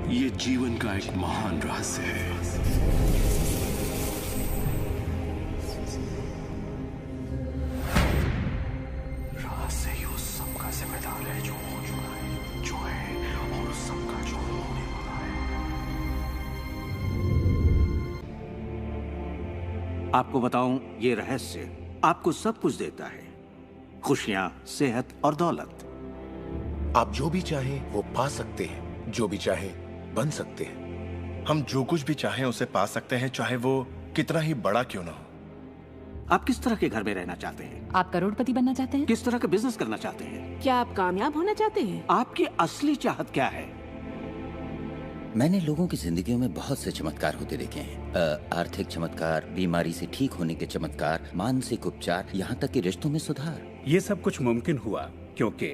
ये जीवन का एक महान रहस्य है। रहस्य ही उस सब का जिम्मेदार है जो हो चुका है, जो है, और उस सब का जो होने वाला है। आपको बताऊं, ये रहस्य आपको सब कुछ देता है, खुशियां, सेहत और दौलत। आप जो भी चाहें वो पा सकते हैं, जो भी चाहें बन सकते हैं। हम जो कुछ भी चाहें उसे पा सकते हैं, चाहे वो कितना ही बड़ा क्यों ना हो। आप किस तरह के घर में रहना चाहते हैं? आप करोड़पति बनना चाहते हैं? किस तरह का बिजनेस करना चाहते हैं? क्या आप कामयाब होना चाहते हैं? आपकी असली चाहत क्या है? मैंने लोगों की जिंदगियों में बहुत से चमत्कार होते देखे हैं। आर्थिक चमत्कार, बीमारी से ठीक होने के चमत्कार, मानसिक उपचार, यहाँ तक कि रिश्तों में सुधार। ये सब कुछ मुमकिन हुआ क्योंकि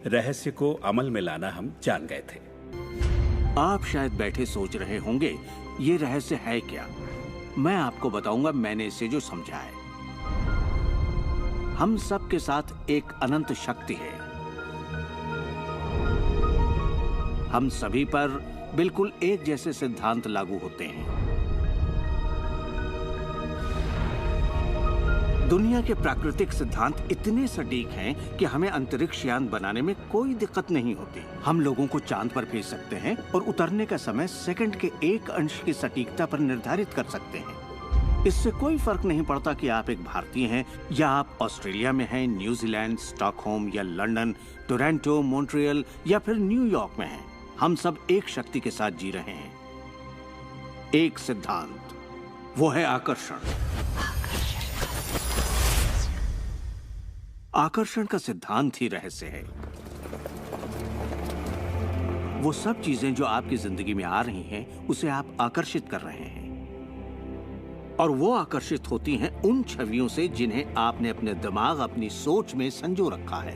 रहस्य को अमल में लाना हम जान गए थे। आप शायद बैठे सोच रहे होंगे, ये रहस्य है क्या? मैं आपको बताऊंगा मैंने इसे जो समझा है। हम सब के साथ एक अनंत शक्ति है। हम सभी पर बिल्कुल एक जैसे सिद्धांत लागू होते हैं। दुनिया के प्राकृतिक सिद्धांत इतने सटीक हैं कि हमें अंतरिक्ष यान बनाने में कोई दिक्कत नहीं होती। हम लोगों को चांद पर भेज सकते हैं और उतरने का समय सेकंड के 1 अंश की सटीकता पर निर्धारित कर सकते हैं। इससे कोई फर्क नहीं पड़ता कि आप एक भारतीय हैं या आप ऑस्ट्रेलिया में हैं, न्यूजीलैंड, स्टॉकहोम या लंदन, टोरंटो, मॉन्ट्रियल या फिर न्यूयॉर्क में हैं। हम सब एक शक्ति के साथ जी रहे हैं, एक सिद्धांत, वो है आकर्षण। आकर्षण का सिद्धांत ही रहस्य है। वो सब चीजें जो आपकी जिंदगी में आ रही हैं, उसे आप आकर्षित कर रहे हैं, और वो आकर्षित होती हैं उन छवियों से जिन्हें आपने अपने दिमाग, अपनी सोच में संजो रखा है।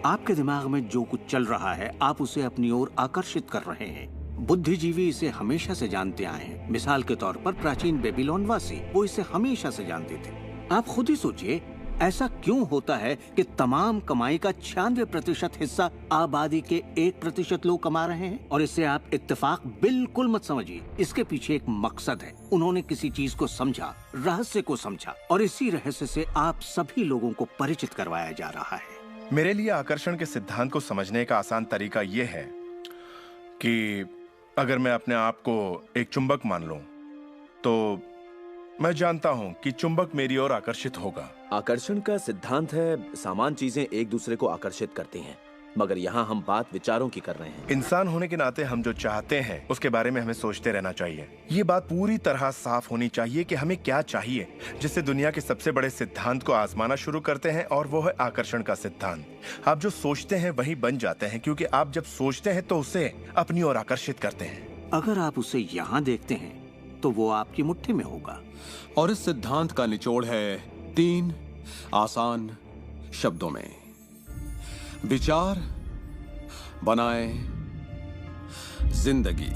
आपके दिमाग में जो कुछ चल रहा है, आप उसे अपनी ओर आकर्षित कर रहे हैं। बुद्धिजीवी इसे हमेशा से जानते आए हैं। मिसाल के तौर पर प्राचीन बेबीलोन वासी, वो इसे हमेशा से जानते थे। आप खुद ही सोचिए, ऐसा क्यों होता है कि तमाम कमाई का 96% हिस्सा आबादी के 1% लोग कमा रहे हैं? और इसे आप इत्तेफाक बिल्कुल मत समझिए, इसके पीछे एक मकसद है। उन्होंने किसी चीज को समझा, रहस्य को समझा, और इसी रहस्य से आप सभी लोगों को परिचित करवाया जा रहा है। मेरे लिए आकर्षण के सिद्धांत को समझने का आसान तरीका यह है कि अगर मैं अपने आप को एक चुंबक मान लूं, तो मैं जानता हूं कि चुंबक मेरी ओर आकर्षित होगा। आकर्षण का सिद्धांत है समान चीजें एक दूसरे को आकर्षित करती हैं, मगर यहाँ हम बात विचारों की कर रहे हैं। इंसान होने के नाते हम जो चाहते हैं उसके बारे में हमें सोचते रहना चाहिए। ये बात पूरी तरह साफ होनी चाहिए कि हमें क्या चाहिए, जिससे दुनिया के सबसे बड़े सिद्धांत को आजमाना शुरू करते हैं, और वो है आकर्षण का सिद्धांत। आप जो सोचते हैं वही बन जाते हैं, क्योंकि आप जब सोचते हैं तो उसे अपनी ओर आकर्षित करते हैं। अगर आप उसे यहाँ देखते हैं तो वो आपकी मुट्ठी में होगा। और इस सिद्धांत का निचोड़ है 3 आसान शब्दों में: विचार बनाए जिंदगी।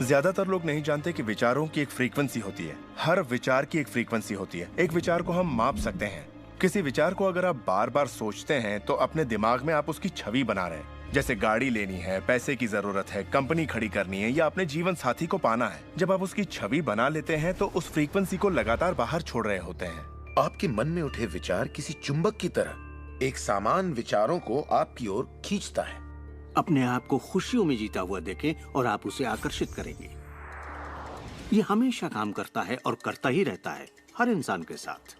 ज्यादातर लोग नहीं जानते कि विचारों की एक फ्रीक्वेंसी होती है। हर विचार की एक फ्रीक्वेंसी होती है। एक विचार को हम माप सकते हैं। किसी विचार को अगर आप बार बार सोचते हैं तो अपने दिमाग में आप उसकी छवि बना रहे हैं। जैसे गाड़ी लेनी है, पैसे की जरूरत है, कंपनी खड़ी करनी है या अपने जीवन साथी को पाना है। जब आप उसकी छवि बना लेते हैं तो उस फ्रीक्वेंसी को लगातार बाहर छोड़ रहे होते हैं। आपके मन में उठे विचार किसी चुंबक की तरह एक सामान विचारों को आपकी ओर खींचता है। अपने आप को खुशियों में जीता हुआ देखें और आप उसे आकर्षित करेंगे। ये हमेशा काम करता है और करता ही रहता है, हर इंसान के साथ।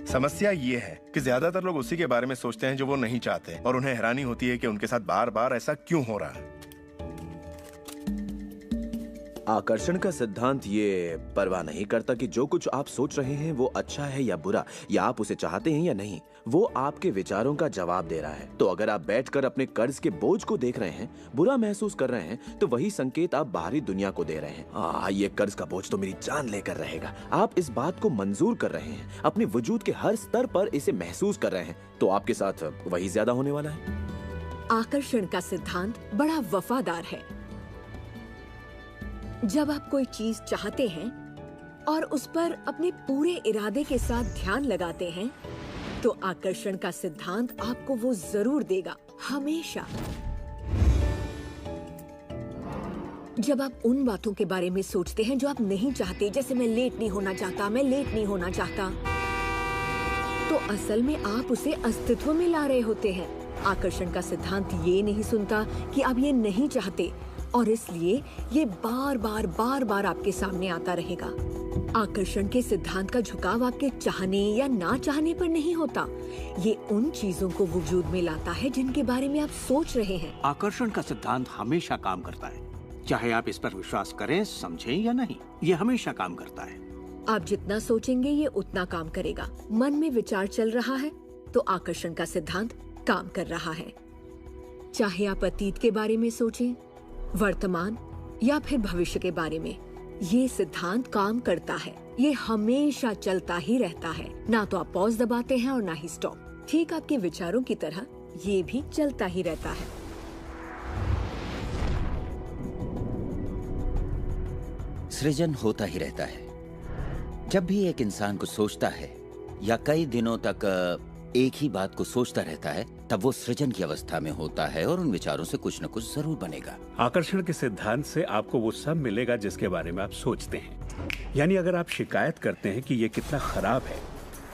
समस्या ये है कि ज्यादातर लोग उसी के बारे में सोचते हैं जो वो नहीं चाहते, और उन्हें हैरानी होती है कि उनके साथ बार बार ऐसा क्यों हो रहा है। आकर्षण का सिद्धांत ये परवाह नहीं करता कि जो कुछ आप सोच रहे हैं वो अच्छा है या बुरा, या आप उसे चाहते हैं या नहीं। वो आपके विचारों का जवाब दे रहा है। तो अगर आप बैठकर अपने कर्ज के बोझ को देख रहे हैं, बुरा महसूस कर रहे हैं, तो वही संकेत आप बाहरी दुनिया को दे रहे हैं। ये कर्ज का बोझ तो मेरी जान लेकर रहेगा। आप इस बात को मंजूर कर रहे हैं, अपने वजूद के हर स्तर पर इसे महसूस कर रहे हैं, तो आपके साथ वही ज्यादा होने वाला है। आकर्षण का सिद्धांत बड़ा वफादार है। जब आप कोई चीज चाहते हैं और उस पर अपने पूरे इरादे के साथ ध्यान लगाते हैं, तो आकर्षण का सिद्धांत आपको वो जरूर देगा, हमेशा। जब आप उन बातों के बारे में सोचते हैं जो आप नहीं चाहते, जैसे मैं लेट नहीं होना चाहता, मैं लेट नहीं होना चाहता, तो असल में आप उसे अस्तित्व में ला रहे होते हैं। आकर्षण का सिद्धांत ये नहीं सुनता कि आप ये नहीं चाहते, और इसलिए ये बार बार आपके सामने आता रहेगा। आकर्षण के सिद्धांत का झुकाव आपके चाहने या ना चाहने पर नहीं होता, ये उन चीजों को वजूद में लाता है जिनके बारे में आप सोच रहे हैं। आकर्षण का सिद्धांत हमेशा काम करता है, चाहे आप इस पर विश्वास करें, समझें या नहीं, ये हमेशा काम करता है। आप जितना सोचेंगे ये उतना काम करेगा। मन में विचार चल रहा है तो आकर्षण का सिद्धांत काम कर रहा है। चाहे आप अतीत के बारे में सोचें, वर्तमान या फिर भविष्य के बारे में, ये सिद्धांत काम करता है। ये हमेशा चलता ही रहता है, ना तो आप पॉज दबाते हैं और ना ही स्टॉप। ठीक आपके विचारों की तरह ये भी चलता ही रहता है। सृजन होता ही रहता है। जब भी एक इंसान को सोचता है या कई दिनों तक एक ही बात को सोचता रहता है, तब वो सृजन की अवस्था में होता है और उन विचारों से कुछ न कुछ जरूर बनेगा। आकर्षण के सिद्धांत से आपको वो सब मिलेगा जिसके बारे में आप सोचते हैं। यानी अगर आप शिकायत करते हैं कि ये कितना खराब है,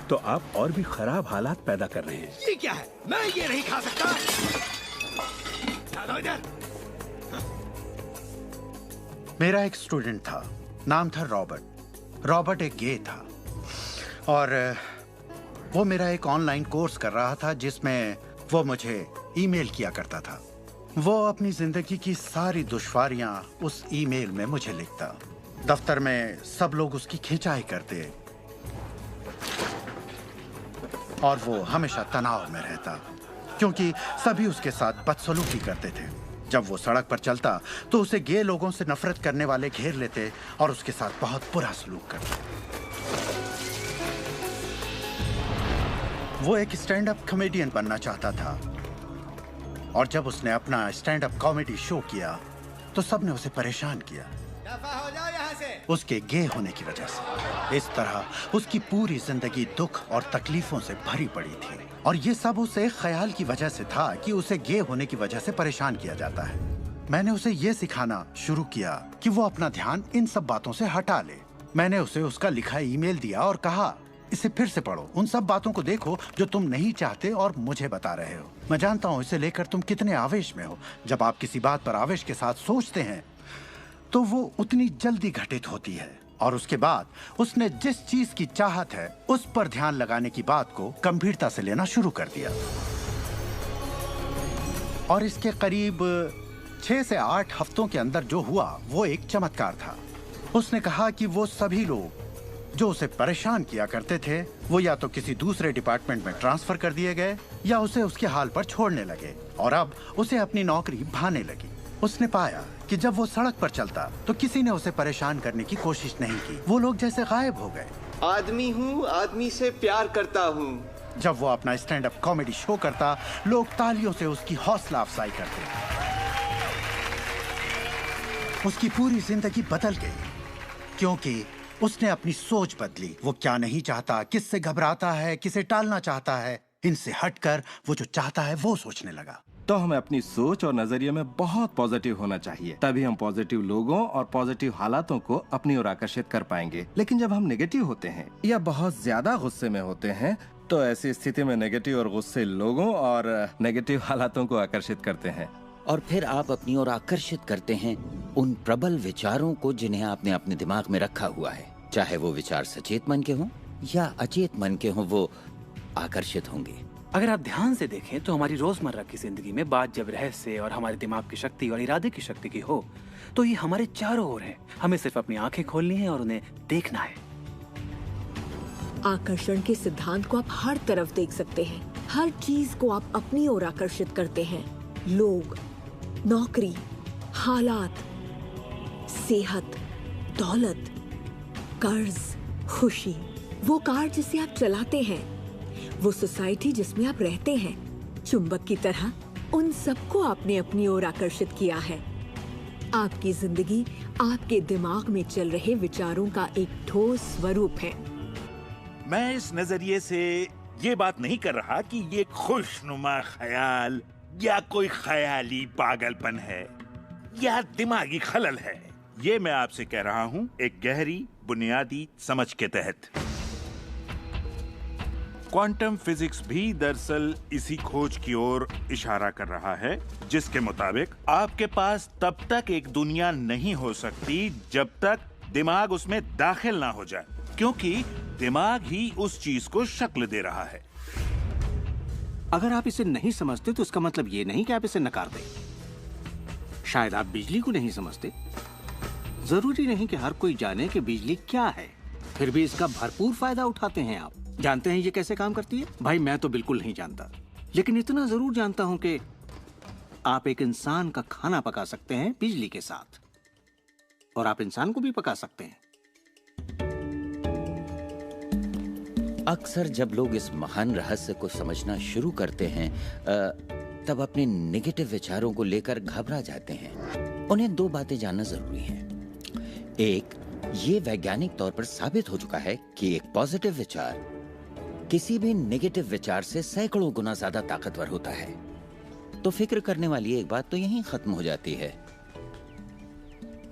तो आप और भी खराब हालात पैदा कर रहे हैं। ये क्या है? मैं ये नहीं खा सकता। चलो इधर। मेरा एक स्टूडेंट था, नाम था रॉबर्ट। रॉबर्ट एक गे था और वो मेरा एक ऑनलाइन कोर्स कर रहा था जिसमें वो मुझे ईमेल किया करता था। वो अपनी जिंदगी की सारी दुश्वारियां उस ईमेल में मुझे लिखता। दफ्तर में सब लोग उसकी खिंचाई करते और वो हमेशा तनाव में रहता क्योंकि सभी उसके साथ बदसलूकी करते थे। जब वो सड़क पर चलता तो उसे गे लोगों से नफरत करने वाले घेर लेते और उसके साथ बहुत बुरा सलूक करते। वो एक स्टैंड अप कॉमेडियन बनना चाहता था और जब उसने अपना स्टैंड अप कॉमेडी शो किया तो सबने उसे परेशान किया। दफा हो जाओ यहाँ से। उसके गे होने की वजह से। इस तरह उसकी पूरी जिंदगी दुख और तकलीफों से भरी पड़ी थी और ये सब उसे ख्याल की वजह से था कि उसे गे होने की वजह से परेशान किया जाता है। मैंने उसे ये सिखाना शुरू किया कि वो अपना ध्यान इन सब बातों से हटा ले। मैंने उसे उसका लिखा ईमेल दिया और कहा, इसे फिर से पढ़ो, उन सब बातों को देखो जो तुम नहीं चाहते और मुझे बता रहे हो। मैं जानता हूँ इसे लेकर तुम कितने आवेश में हो। जब आप किसी बात पर आवेश के साथ सोचते हैं तो वो उतनी जल्दी घटित होती है। और उसके बाद उसने जिस चीज की चाहत है उस पर ध्यान लगाने की बात को गंभीरता से लेना शुरू कर दिया। और इसके करीब 6 से 8 हफ्तों के अंदर जो हुआ वो एक चमत्कार था। उसने कहा कि वो सभी लोग जो उसे परेशान किया करते थे वो या तो किसी दूसरे डिपार्टमेंट में ट्रांसफर कर दिए गए या उसे उसके हाल पर छोड़ने लगे और अब उसे अपनी नौकरी भाने लगी। उसने पाया कि जब वो सड़क पर चलता तो किसी ने उसे परेशान करने की कोशिश नहीं की। वो लोग जैसे गायब हो गए। आदमी हूँ, आदमी से प्यार करता हूँ। जब वो अपना स्टैंड अप कॉमेडी शो करता, लोग तालियों से उसकी हौसला अफजाई करते। उसकी पूरी जिंदगी बदल गई क्योंकि उसने अपनी सोच बदली। वो क्या नहीं चाहता, किससे घबराता है, किसे टालना चाहता है, इनसे हटकर वो जो चाहता है वो सोचने लगा। तो हमें अपनी सोच और नजरिए में बहुत पॉजिटिव होना चाहिए, तभी हम पॉजिटिव लोगों और पॉजिटिव हालातों को अपनी ओर आकर्षित कर पाएंगे। लेकिन जब हम नेगेटिव होते हैं या बहुत ज्यादा गुस्से में होते हैं तो ऐसी स्थिति में नेगेटिव और गुस्से लोगों और नेगेटिव हालातों को आकर्षित करते हैं और फिर आप अपनी ओर आकर्षित करते हैं उन प्रबल विचारों को जिन्हें आपने अपने दिमाग में रखा हुआ है। चाहे वो विचार सचेत मन के हों या अचेत मन के हों, वो आकर्षित होंगे। अगर आप ध्यान से देखें तो हमारी रोजमर्रा की जिंदगी में बात जब रहस्य और हमारे दिमाग की शक्ति और इरादे की शक्ति की हो तो ये हमारे चारों ओर है। हमें सिर्फ अपनी आंखें खोलनी है और उन्हें देखना है। आकर्षण के सिद्धांत को आप हर तरफ देख सकते हैं। हर चीज को आप अपनी ओर आकर्षित करते हैं। लोग, नौकरी, हालात, सेहत, दौलत, कर्ज, खुशी, वो कार जिसे आप चलाते हैं, वो सोसाइटी जिसमें आप रहते हैं, चुंबक की तरह उन सबको आपने अपनी ओर आकर्षित किया है। आपकी जिंदगी आपके दिमाग में चल रहे विचारों का एक ठोस स्वरूप है। मैं इस नजरिए से ये बात नहीं कर रहा कि ये खुशनुमा ख्याल या कोई ख्याली पागलपन है। या दिमागी खलल है, ये मैं आपसे कह रहा हूं एक गहरी बुनियादी समझ के तहत। क्वांटम फिजिक्स भी दरअसल इसी खोज की ओर इशारा कर रहा है, जिसके मुताबिक आपके पास तब तक एक दुनिया नहीं हो सकती जब तक दिमाग उसमें दाखिल ना हो जाए, क्योंकि दिमाग ही उस चीज को शक्ल दे रहा है। अगर आप इसे नहीं समझते तो इसका मतलब ये नहीं कि आप इसे नकार दें। शायद आप बिजली को नहीं समझते। जरूरी नहीं कि हर कोई जाने कि बिजली क्या है, फिर भी इसका भरपूर फायदा उठाते हैं आप। जानते हैं ये कैसे काम करती है? भाई मैं तो बिल्कुल नहीं जानता, लेकिन इतना जरूर जानता हूं कि आप एक इंसान का खाना पका सकते हैं बिजली के साथ, और आप इंसान को भी पका सकते हैं। अक्सर जब लोग इस महान रहस्य को समझना शुरू करते हैं तब अपने नेगेटिव विचारों को लेकर घबरा जाते हैं। उन्हें दो बातें जानना जरूरी हैं। एक, ये वैज्ञानिक तौर पर साबित हो चुका है कि एक पॉजिटिव विचार किसी भी नेगेटिव विचार से सैकड़ों गुना ज्यादा ताकतवर होता है। तो फिक्र करने वाली एक बात तो यहीं खत्म हो जाती है।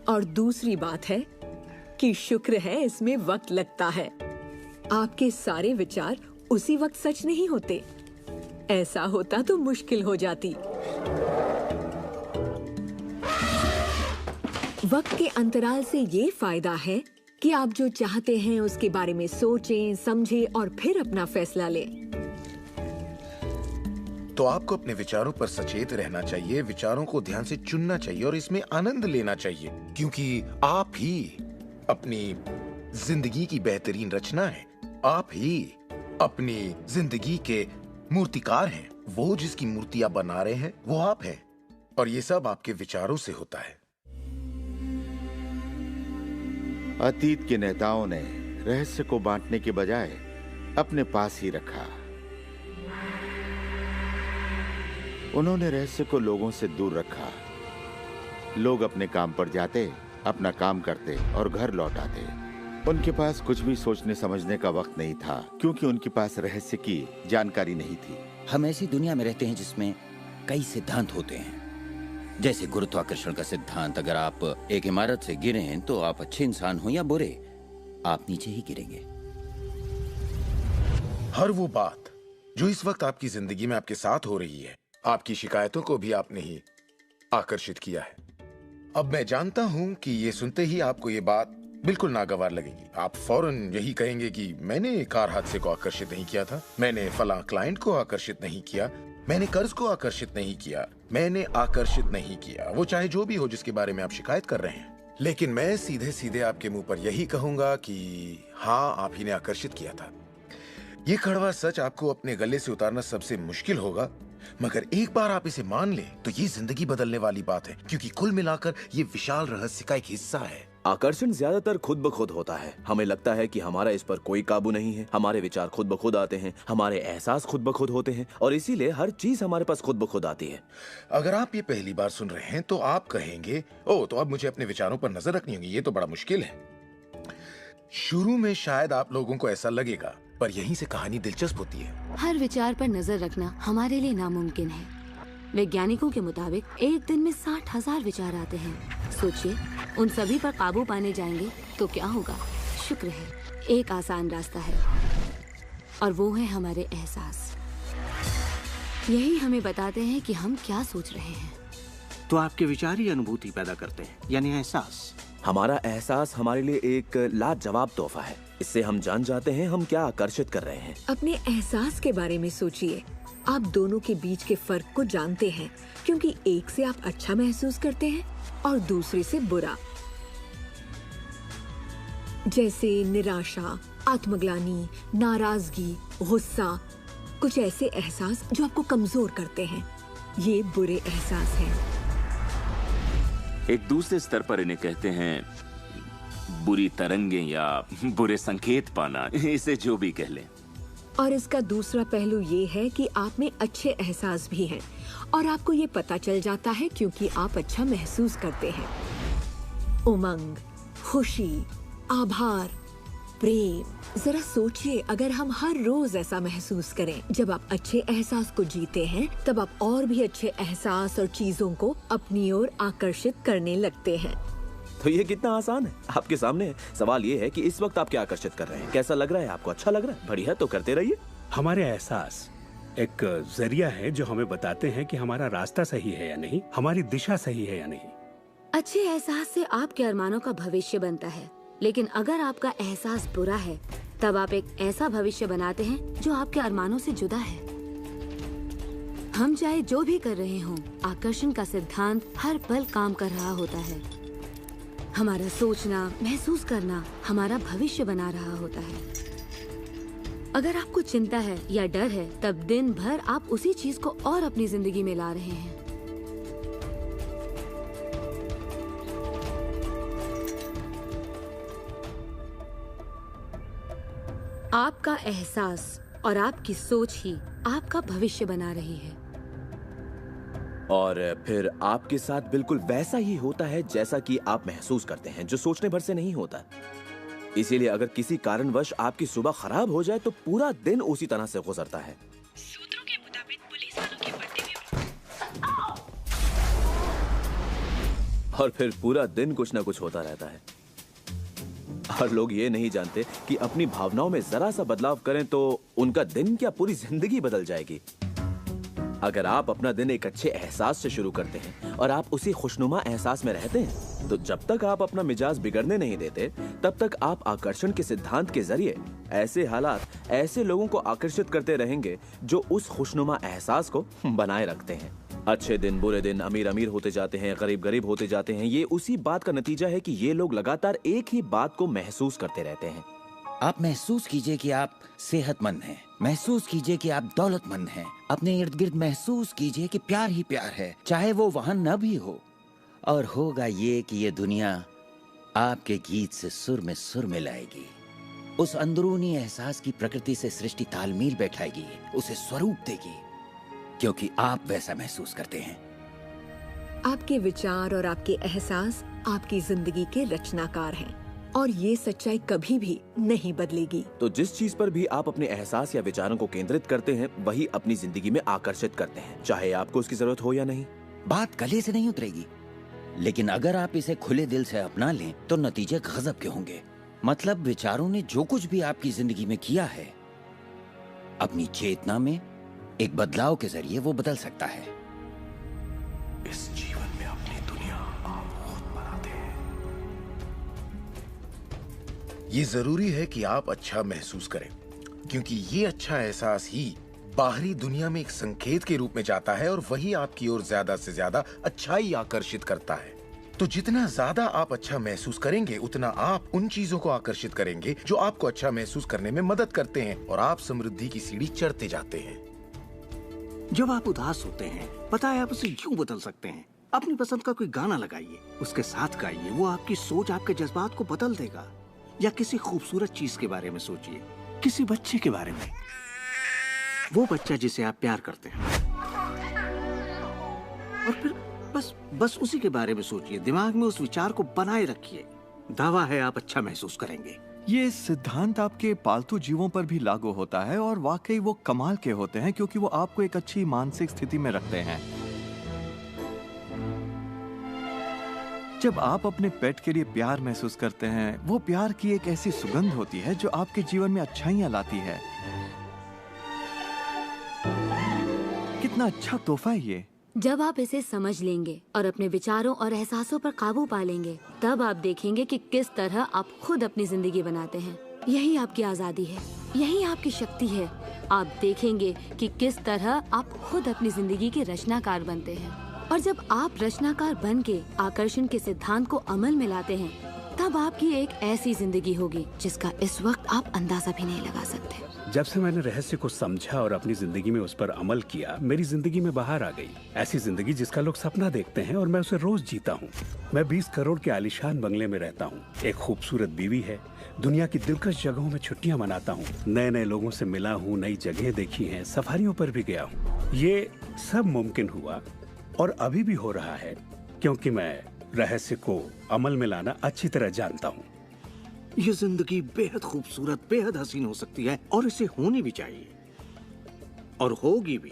और दूसरी बात है कि शुक्र है इसमें वक्त लगता है। आपके सारे विचार उसी वक्त सच नहीं होते। ऐसा होता तो मुश्किल हो जाती। वक्त के अंतराल से ये फायदा है कि आप जो चाहते हैं उसके बारे में सोचें, समझें और फिर अपना फैसला लें। तो आपको अपने विचारों पर सचेत रहना चाहिए, विचारों को ध्यान से चुनना चाहिए और इसमें आनंद लेना चाहिए, क्योंकि आप ही अपनी जिंदगी की बेहतरीन रचना है। आप ही अपनी जिंदगी के मूर्तिकार हैं। वो जिसकी मूर्तियां बना रहे हैं वो आप हैं, और ये सब आपके विचारों से होता है। अतीत के नेताओं ने रहस्य को बांटने के बजाय अपने पास ही रखा। उन्होंने रहस्य को लोगों से दूर रखा। लोग अपने काम पर जाते, अपना काम करते और घर लौट आते। उनके पास कुछ भी सोचने समझने का वक्त नहीं था, क्योंकि उनके पास रहस्य की जानकारी नहीं थी। हम ऐसी दुनिया में रहते हैं जिसमें कई सिद्धांत होते हैं, जैसे गुरुत्वाकर्षण का सिद्धांत। अगर आप एक इमारत से गिरें तो आप अच्छे इंसान हो या बुरे, आप नीचे ही गिरेंगे। हर वो बात जो इस वक्त आपकी जिंदगी में आपके साथ हो रही है, आपकी शिकायतों को भी आपने ही आकर्षित किया है। अब मैं जानता हूं कि ये सुनते ही आपको ये बात बिल्कुल नागवार लगेगी। आप फौरन यही कहेंगे कि मैंने कार हादसे को आकर्षित नहीं किया था, मैंने फलां क्लाइंट को आकर्षित नहीं किया, मैंने कर्ज को आकर्षित नहीं किया, मैंने आकर्षित नहीं किया, वो चाहे जो भी हो जिसके बारे में आप शिकायत कर रहे हैं। लेकिन मैं सीधे सीधे आपके मुंह पर यही कहूंगा कि हाँ, आप ही ने आकर्षित किया था। ये कड़वा सच आपको अपने गले से उतारना सबसे मुश्किल होगा, मगर एक बार आप इसे मान लें तो ये जिंदगी बदलने वाली बात है, क्योंकि कुल मिलाकर ये विशाल रहस्य का एक हिस्सा है। आकर्षण ज्यादातर खुद ब खुद होता है। हमें लगता है कि हमारा इस पर कोई काबू नहीं है। हमारे विचार खुद ब खुद आते हैं, हमारे एहसास खुद ब खुद होते हैं, और इसीलिए हर चीज हमारे पास खुद ब खुद आती है। अगर आप ये पहली बार सुन रहे हैं तो आप कहेंगे, ओह, तो अब मुझे अपने विचारों पर नजर रखनी होगी, ये तो बड़ा मुश्किल है। शुरू में शायद आप लोगों को ऐसा लगेगा, पर यहीं से कहानी दिलचस्प होती है। हर विचार पर नजर रखना हमारे लिए नामुमकिन है। वैज्ञानिकों के मुताबिक एक दिन में 60,000 विचार आते हैं। सोचिए, उन सभी पर काबू पाने जाएंगे तो क्या होगा? शुक्र है, एक आसान रास्ता है, और वो है हमारे एहसास। यही हमें बताते हैं कि हम क्या सोच रहे हैं। तो आपके विचार ही अनुभूति पैदा करते हैं, यानी एहसास। हमारा एहसास हमारे लिए एक लाजवाब तोहफा है। इससे हम जान जाते हैं हम क्या आकर्षित कर रहे हैं। अपने एहसास के बारे में सोचिए। आप दोनों के बीच के फर्क को जानते हैं, क्योंकि एक से आप अच्छा महसूस करते हैं और दूसरे से बुरा। जैसे निराशा, आत्मग्लानि, नाराजगी, गुस्सा, कुछ ऐसे एहसास जो आपको कमजोर करते हैं, ये बुरे एहसास हैं। एक दूसरे स्तर पर इन्हें कहते हैं बुरी तरंगें या बुरे संकेत पाना, इसे जो भी कह लें। और इसका दूसरा पहलू ये है कि आप में अच्छे एहसास भी हैं, और आपको ये पता चल जाता है क्योंकि आप अच्छा महसूस करते हैं। उमंग, खुशी, आभार, प्रेम। जरा सोचिए, अगर हम हर रोज ऐसा महसूस करें, जब आप अच्छे एहसास को जीते हैं तब आप और भी अच्छे एहसास और चीजों को अपनी ओर आकर्षित करने लगते हैं। तो ये कितना आसान है, आपके सामने है। सवाल ये है कि इस वक्त आप क्या आकर्षित कर रहे हैं, कैसा लग रहा है आपको, अच्छा लग रहा है, बढ़िया, तो करते रहिए। हमारे एहसास एक जरिया है जो हमें बताते हैं कि हमारा रास्ता सही है या नहीं, हमारी दिशा सही है या नहीं। अच्छे एहसास से आपके अरमानों का भविष्य बनता है, लेकिन अगर आपका एहसास बुरा है तब आप एक ऐसा भविष्य बनाते हैं जो आपके अरमानों से जुदा है। हम चाहे जो भी कर रहे हों, आकर्षण का सिद्धांत हर पल काम कर रहा होता है। हमारा सोचना, महसूस करना हमारा भविष्य बना रहा होता है। अगर आपको चिंता है या डर है, तब दिन भर आप उसी चीज को और अपनी जिंदगी में ला रहे हैं। आपका एहसास और आपकी सोच ही आपका भविष्य बना रही है। और फिर आपके साथ बिल्कुल वैसा ही होता है जैसा कि आप महसूस करते हैं, जो सोचने भर से नहीं होता। इसीलिए अगर किसी कारणवश आपकी सुबह खराब हो जाए तो पूरा दिन उसी तरह से गुजरता है। सूत्रों के मुताबिक पुलिस वालों के पट्टे में और फिर पूरा दिन कुछ ना कुछ होता रहता है। और लोग ये नहीं जानते कि अपनी भावनाओं में जरा सा बदलाव करें तो उनका दिन क्या पूरी जिंदगी बदल जाएगी। अगर आप अपना दिन एक अच्छे एहसास से शुरू करते हैं और आप उसी खुशनुमा एहसास में रहते हैं, तो जब तक आप अपना मिजाज बिगड़ने नहीं देते, तब तक आप आकर्षण के सिद्धांत के जरिए ऐसे हालात, ऐसे लोगों को आकर्षित करते रहेंगे जो उस खुशनुमा एहसास को बनाए रखते हैं। अच्छे दिन, बुरे दिन, अमीर अमीर होते जाते हैं, गरीब गरीब होते जाते हैं। ये उसी बात का नतीजा है कि ये लोग लगातार एक ही बात को महसूस करते रहते हैं। आप महसूस कीजिए कि आप सेहतमंद हैं, महसूस कीजिए कि आप दौलतमंद हैं, अपने इर्द गिर्द महसूस कीजिए कि प्यार ही प्यार है, चाहे वो वहां न भी हो। और होगा ये कि ये दुनिया आपके गीत से सुर मिलाएगी। उस अंदरूनी एहसास की प्रकृति से सृष्टि तालमेल बैठाएगी, उसे स्वरूप देगी, क्योंकि आप वैसा महसूस करते हैं। आपके विचार और आपके एहसास आपकी जिंदगी के रचनाकार हैं और ये सच्चाई कभी भी नहीं बदलेगी। तो जिस चीज पर भी आप अपने एहसास या विचारों को केंद्रित करते हैं, वही अपनी जिंदगी में आकर्षित करते हैं, चाहे आपको उसकी जरूरत हो या नहीं। बात गले से नहीं उतरेगी, लेकिन अगर आप इसे खुले दिल से अपना लें तो नतीजे गजब के होंगे। मतलब विचारों ने जो कुछ भी आपकी जिंदगी में किया है, अपनी चेतना में एक बदलाव के जरिए वो बदल सकता है। इस जीवन में अपनी दुनिया आप खुद बनाते हैं। ये जरूरी है कि आप अच्छा महसूस करें, क्योंकि ये अच्छा एहसास ही बाहरी दुनिया में एक संकेत के रूप में जाता है और वही आपकी ओर ज्यादा से ज्यादा अच्छाई आकर्षित करता है। तो जितना ज्यादा आप अच्छा महसूस करेंगे, उतना आप उन चीजों को आकर्षित करेंगे जो आपको अच्छा महसूस करने में मदद करते हैं, और आप समृद्धि की सीढ़ी चढ़ते जाते हैं। जब आप उदास होते हैं, पता है आप उसे यूं बदल सकते हैं। अपनी पसंद का कोई गाना लगाइए, उसके साथ गाइए, वो आपकी सोच, आपके जज्बात को बदल देगा। या किसी खूबसूरत चीज के बारे में सोचिए, किसी बच्चे के बारे में, वो बच्चा जिसे आप प्यार करते हैं, और फिर बस उसी के बारे में सोचिए। दिमाग में उस विचार को बनाए रखिए। दावा है आप अच्छा महसूस करेंगे। ये सिद्धांत आपके पालतू जीवों पर भी लागू होता है और वाकई वो कमाल के होते हैं, क्योंकि वो आपको एक अच्छी मानसिक स्थिति में रखते हैं। जब आप अपने पेट के लिए प्यार महसूस करते हैं, वो प्यार की एक ऐसी सुगंध होती है जो आपके जीवन में अच्छाइयाँ लाती है। कितना अच्छा तोहफा है ये। जब आप इसे समझ लेंगे और अपने विचारों और एहसासों पर काबू पा लेंगे, तब आप देखेंगे कि किस तरह आप खुद अपनी जिंदगी बनाते हैं। यही आपकी आजादी है, यही आपकी शक्ति है। आप देखेंगे कि किस तरह आप खुद अपनी जिंदगी के रचनाकार बनते हैं। और जब आप रचनाकार बन के आकर्षण के सिद्धांत को अमल में लाते हैं, तब आपकी एक ऐसी जिंदगी होगी जिसका इस वक्त आप अंदाजा भी नहीं लगा सकते। जब से मैंने रहस्य को समझा और अपनी जिंदगी में उस पर अमल किया, मेरी जिंदगी में बाहर आ गई ऐसी जिंदगी जिसका लोग सपना देखते हैं और मैं उसे रोज जीता हूँ। मैं 20 करोड़ के आलीशान बंगले में रहता हूँ, एक खूबसूरत बीवी है, दुनिया की दिलकश जगहों में छुट्टियां मनाता हूँ, नए नए लोगों से मिला हूँ, नई जगह देखी हैं, सफारियों पर भी गया हूँ। ये सब मुमकिन हुआ और अभी भी हो रहा है क्योंकि मैं रहस्य को अमल में लाना अच्छी तरह जानता हूँ। ये जिंदगी बेहद खूबसूरत, बेहद हसीन हो सकती है और इसे होनी भी चाहिए और होगी भी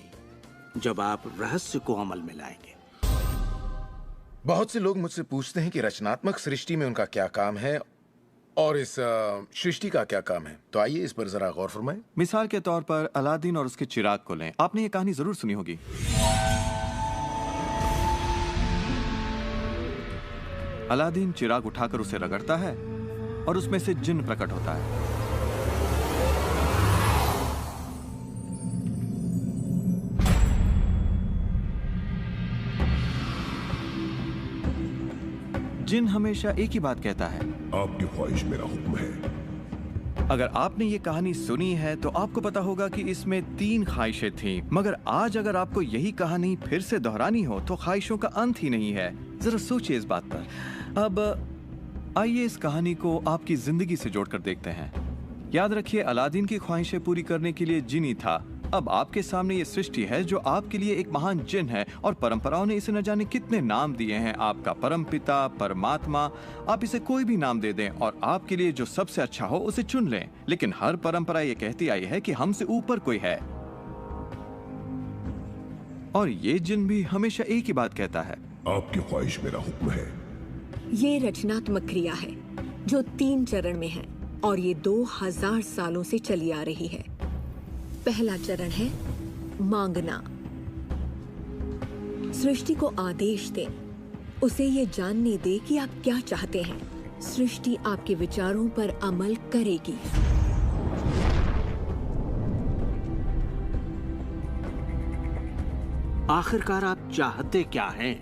जब आप रहस्य को अमल में लाएंगे। बहुत से लोग मुझसे पूछते हैं कि रचनात्मक सृष्टि में उनका क्या काम है और इस सृष्टि का क्या काम है। तो आइए इस पर जरा गौर फरमाएं। मिसाल के तौर पर अलादीन और उसके चिराग को लें। आपने ये कहानी जरूर सुनी होगी। अलादीन चिराग उठाकर उसे रगड़ता है और उसमें से जिन्न प्रकट होता है। जिन हमेशा एक ही बात कहता है, आपकी ख्वाहिश मेरा हुक्म है। अगर आपने ये कहानी सुनी है तो आपको पता होगा कि इसमें 3 ख्वाहिशें थीं। मगर आज अगर आपको यही कहानी फिर से दोहरानी हो तो ख्वाहिशों का अंत ही नहीं है। जरा सोचिए इस बात पर। अब आइए इस कहानी को आपकी जिंदगी से जोड़कर देखते हैं। याद रखिए, अलादीन की ख्वाहिशें पूरी करने के लिए जिनी था। अब आपके सामने ये सृष्टि है जो आपके लिए एक महान जिन है और परंपराओं ने इसे न जाने कितने नाम दिए हैं। आपका परमपिता, परमात्मा, आप इसे कोई भी नाम दे दें और आपके लिए जो सबसे अच्छा हो उसे चुन लें। लेकिन हर परंपरा ये कहती आई है कि हमसे ऊपर कोई है और ये जिन भी हमेशा एक ही बात कहता है, आपकी ख्वाहिश मेरा हुक्म है। ये रचनात्मक क्रिया है जो 3 चरण में है और ये 2000 सालों से चली आ रही है। पहला चरण है मांगना। सृष्टि को आदेश दें, उसे ये जानने दे कि आप क्या चाहते हैं। सृष्टि आपके विचारों पर अमल करेगी। आखिरकार आप चाहते क्या हैं?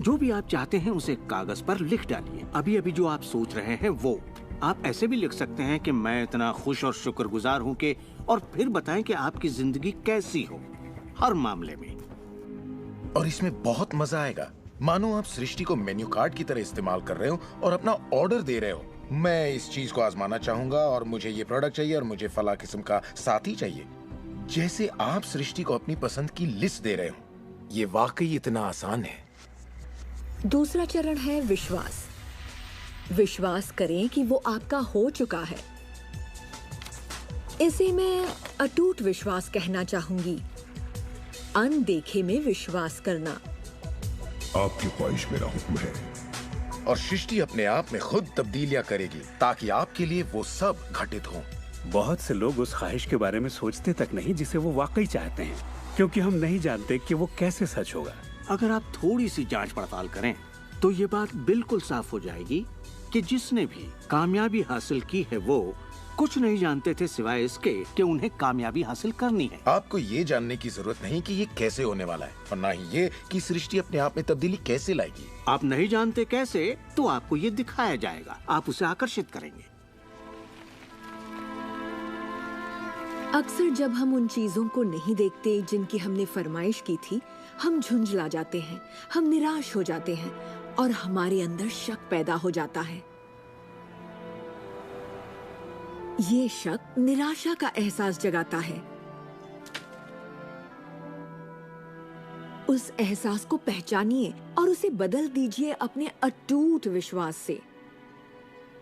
जो भी आप चाहते हैं उसे कागज पर लिख डालिए। अभी अभी जो आप सोच रहे हैं वो आप ऐसे भी लिख सकते हैं कि मैं इतना खुश और शुक्रगुजार हूं कि, और फिर बताएं कि आपकी जिंदगी कैसी हो हर मामले में। और इसमें बहुत मजा आएगा। मानो आप सृष्टि को मेन्यू कार्ड की तरह इस्तेमाल कर रहे हो और अपना ऑर्डर दे रहे हो। मैं इस चीज को आजमाना चाहूंगा और मुझे ये प्रोडक्ट चाहिए और मुझे फला किस्म का साथी चाहिए। जैसे आप सृष्टि को अपनी पसंद की लिस्ट दे रहे हो। ये वाकई इतना आसान है। दूसरा चरण है विश्वास। विश्वास करें कि वो आपका हो चुका है। इसे मैं अटूट विश्वास कहना चाहूंगी। अनदेखे में विश्वास करना। आपकी ख्वाहिश मेरा हुक्म है। और सृष्टि अपने आप में खुद तब्दीलियां करेगी ताकि आपके लिए वो सब घटित हो। बहुत से लोग उस ख्वाहिश के बारे में सोचते तक नहीं जिसे वो वाकई चाहते हैं, क्योंकि हम नहीं जानते कि वो कैसे सच होगा। अगर आप थोड़ी सी जांच पड़ताल करें तो ये बात बिल्कुल साफ हो जाएगी कि जिसने भी कामयाबी हासिल की है वो कुछ नहीं जानते थे सिवाय इसके कि उन्हें कामयाबी हासिल करनी है। आपको ये जानने की जरूरत नहीं कि ये कैसे होने वाला है और ना ही ये कि सृष्टि अपने आप में तब्दीली कैसे लाएगी। आप नहीं जानते कैसे, तो आपको ये दिखाया जाएगा। आप उसे आकर्षित करेंगे। अक्सर जब हम उन चीजों को नहीं देखते जिनकी हमने फरमाइश की थी, हम झुंझला जाते हैं, हम निराश हो जाते हैं और हमारे अंदर शक पैदा हो जाता है। ये शक निराशा का एहसास जगाता है। उस एहसास को पहचानिए और उसे बदल दीजिए अपने अटूट विश्वास से।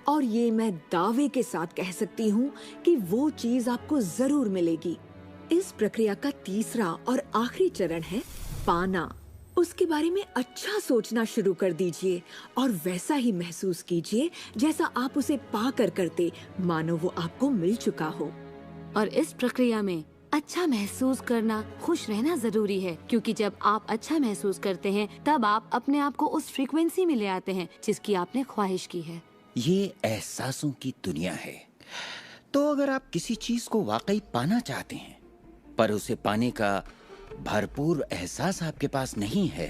और ये मैं दावे के साथ कह सकती हूँ कि वो चीज आपको जरूर मिलेगी। इस प्रक्रिया का तीसरा और आखिरी चरण है पाना। उसके बारे में अच्छा सोचना शुरू कर दीजिए और वैसा ही महसूस कीजिए जैसा आप उसे पाकर करते, मानो वो आपको मिल चुका हो। और इस प्रक्रिया में अच्छा महसूस करना, खुश रहना जरूरी है, क्योंकि जब आप अच्छा महसूस करते हैं तब आप अपने आप को उस फ्रीक्वेंसी में ले आते हैं जिसकी आपने ख्वाहिश की है। ये एहसासों की दुनिया है। तो अगर आप किसी चीज को वाकई पाना चाहते हैं पर उसे पाने का भरपूर एहसास आपके पास नहीं है,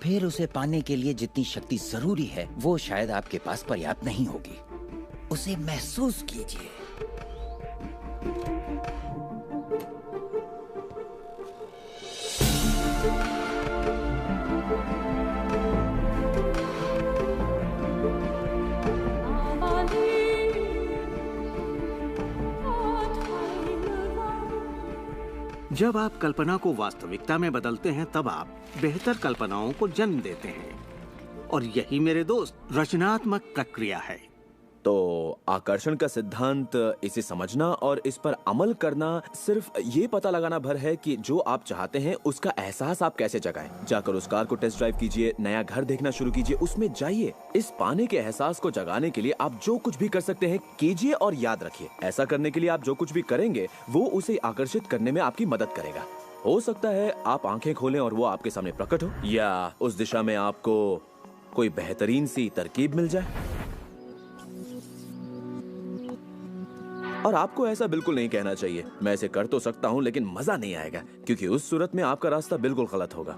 फिर उसे पाने के लिए जितनी शक्ति जरूरी है वो शायद आपके पास पर्याप्त नहीं होगी। उसे महसूस कीजिए। जब आप कल्पना को वास्तविकता में बदलते हैं तब आप बेहतर कल्पनाओं को जन्म देते हैं। और यही मेरे दोस्त रचनात्मक प्रक्रिया है। तो आकर्षण का सिद्धांत, इसे समझना और इस पर अमल करना सिर्फ ये पता लगाना भर है कि जो आप चाहते हैं उसका एहसास आप कैसे जगाएं। जाकर उस कार को टेस्ट ड्राइव कीजिए, नया घर देखना शुरू कीजिए, उसमें जाइए। इस पाने के एहसास को जगाने के लिए आप जो कुछ भी कर सकते हैं कीजिए और याद रखिए, ऐसा करने के लिए आप जो कुछ भी करेंगे वो उसे आकर्षित करने में आपकी मदद करेगा। हो सकता है आप आंखें खोलें और वो आपके सामने प्रकट हो, या उस दिशा में आपको कोई बेहतरीन सी तरकीब मिल जाए। और आपको ऐसा बिल्कुल नहीं कहना चाहिए, मैं इसे कर तो सकता हूं लेकिन मजा नहीं आएगा, क्योंकि उस सूरत में आपका रास्ता बिल्कुल गलत होगा।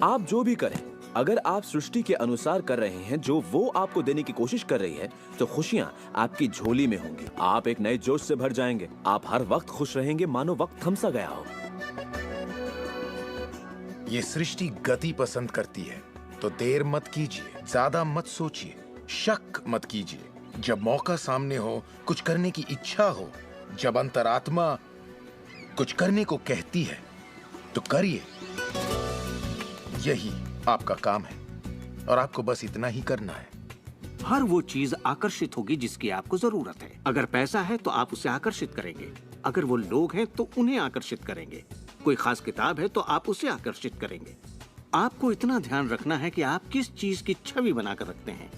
आप जो भी करें, अगर आप सृष्टि के अनुसार कर रहे हैं जो वो आपको देने की कोशिश कर रही है, तो खुशियां आपकी झोली में होंगी। आप एक नए जोश से भर जाएंगे। आप हर वक्त खुश रहेंगे मानो वक्त थम सा गया हो। ये सृष्टि गति पसंद करती है, तो देर मत कीजिए, ज्यादा मत सोचिए, शक मत कीजिए। जब मौका सामने हो, कुछ करने की इच्छा हो, जब अंतरात्मा कुछ करने को कहती है, तो करिए। यही आपका काम है और आपको बस इतना ही करना है। हर वो चीज आकर्षित होगी जिसकी आपको जरूरत है। अगर पैसा है तो आप उसे आकर्षित करेंगे, अगर वो लोग हैं तो उन्हें आकर्षित करेंगे, कोई खास किताब है तो आप उसे आकर्षित करेंगे। आपको इतना ध्यान रखना है कि आप किस चीज की छवि बनाकर रखते हैं,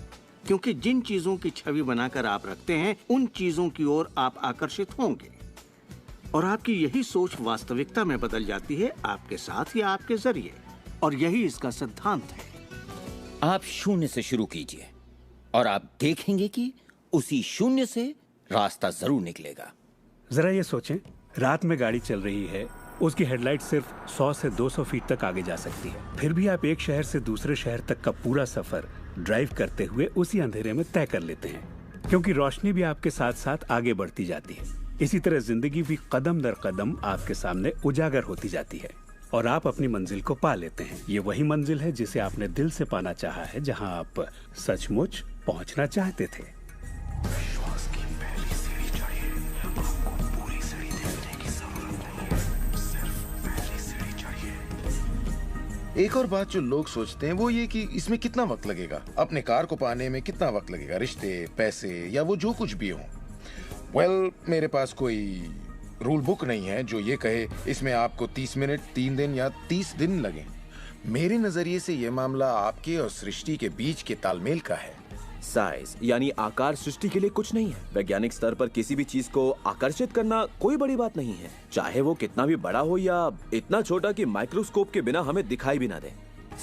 क्योंकि जिन चीजों की छवि बनाकर आप रखते हैं उन चीजों की ओर आप आकर्षित होंगे, और आपकी यही सोच वास्तविकता में बदल जाती है, आपके साथ या आपके जरिए। और यही इसका सिद्धांत है। आप शून्य से शुरू कीजिए और आप देखेंगे कि उसी शून्य से रास्ता जरूर निकलेगा। जरा ये सोचें, रात में गाड़ी चल रही है, उसकी हेडलाइट सिर्फ 100 से 200 फीट तक आगे जा सकती है, फिर भी आप एक शहर से दूसरे शहर तक का पूरा सफर ड्राइव करते हुए उसी अंधेरे में तय कर लेते हैं, क्योंकि रोशनी भी आपके साथ साथ आगे बढ़ती जाती है। इसी तरह जिंदगी भी कदम दर कदम आपके सामने उजागर होती जाती है और आप अपनी मंजिल को पा लेते हैं। ये वही मंजिल है जिसे आपने दिल से पाना चाहा है, जहां आप सचमुच पहुंचना चाहते थे। विश्वास की पहली सीढ़ी चढ़िए, आपको पूरी सीढ़ी देखने की जरूरत नहीं है, सिर्फ पहली सीढ़ी चढ़िए। एक और बात जो लोग सोचते हैं वो ये कि इसमें कितना वक्त लगेगा, अपने कार को पाने में कितना वक्त लगेगा, रिश्ते, पैसे या वो जो कुछ भी हो। मेरे पास कोई रूल बुक नहीं है जो ये कहे इसमें आपको 30 मिनट, 3 दिन या 30 दिन लगे। मेरे नजरिए से ये मामला आपके और सृष्टि के बीच के तालमेल का है। साइज यानी आकार सृष्टि के लिए कुछ नहीं है। वैज्ञानिक स्तर पर किसी भी चीज को आकर्षित करना कोई बड़ी बात नहीं है, चाहे वो कितना भी बड़ा हो या इतना छोटा कि माइक्रोस्कोप के बिना हमें दिखाई भी ना दे।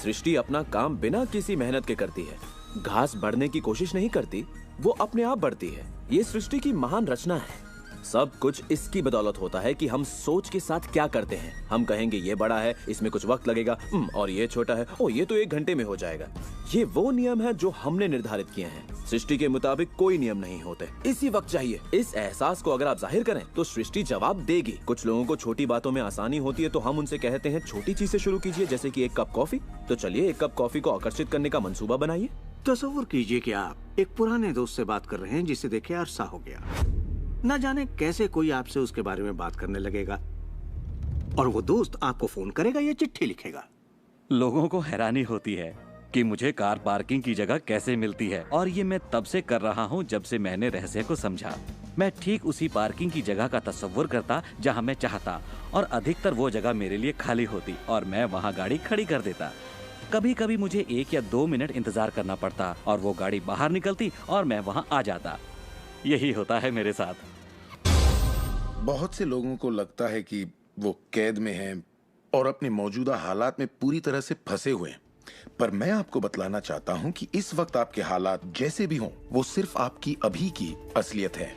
सृष्टि अपना काम बिना किसी मेहनत के करती है। घास बढ़ने की कोशिश नहीं करती, वो अपने आप बढ़ती है। ये सृष्टि की महान रचना है। सब कुछ इसकी बदौलत होता है कि हम सोच के साथ क्या करते हैं। हम कहेंगे ये बड़ा है, इसमें कुछ वक्त लगेगा, और ये छोटा है, ओ ये तो 1 घंटे में हो जाएगा। ये वो नियम है जो हमने निर्धारित किए हैं। सृष्टि के मुताबिक कोई नियम नहीं होते। इसी वक्त चाहिए। इस एहसास को अगर आप जाहिर करें तो सृष्टि जवाब देगी। कुछ लोगों को छोटी बातों में आसानी होती है, तो हम उनसे कहते हैं छोटी चीज से शुरू कीजिए, जैसे कि 1 कप कॉफी। तो चलिए 1 कप कॉफी को आकर्षित करने का मंसूबा बनाइए। तसव्वुर कीजिए कि आप एक पुराने दोस्त से बात कर रहे हैं जिसे देखे अरसा हो गया। न जाने कैसे कोई आपसे उसके बारे में बात करने लगेगा, और वो दोस्त आपको फोन करेगा या चिट्ठी लिखेगा। लोगों को हैरानी होती है कि मुझे कार पार्किंग की जगह कैसे मिलती है, और ये मैं तब से कर रहा हूँ जब से मैंने रहस्य को समझा। मैं ठीक उसी पार्किंग की जगह का तस्वुर करता जहाँ मैं चाहता, और अधिकतर वो जगह मेरे लिए खाली होती और मैं वहाँ गाड़ी खड़ी कर देता। कभी कभी मुझे 1 या 2 मिनट इंतजार करना पड़ता और वो गाड़ी बाहर निकलती और मैं वहाँ आ जाता। यही होता है मेरे साथ। बहुत से लोगों को लगता है कि वो कैद में हैं और अपने मौजूदा हालात में पूरी तरह से फंसे हुए हैं, पर मैं आपको बतलाना चाहता हूं कि इस वक्त आपके हालात जैसे भी हों, वो सिर्फ आपकी अभी की असलियत है।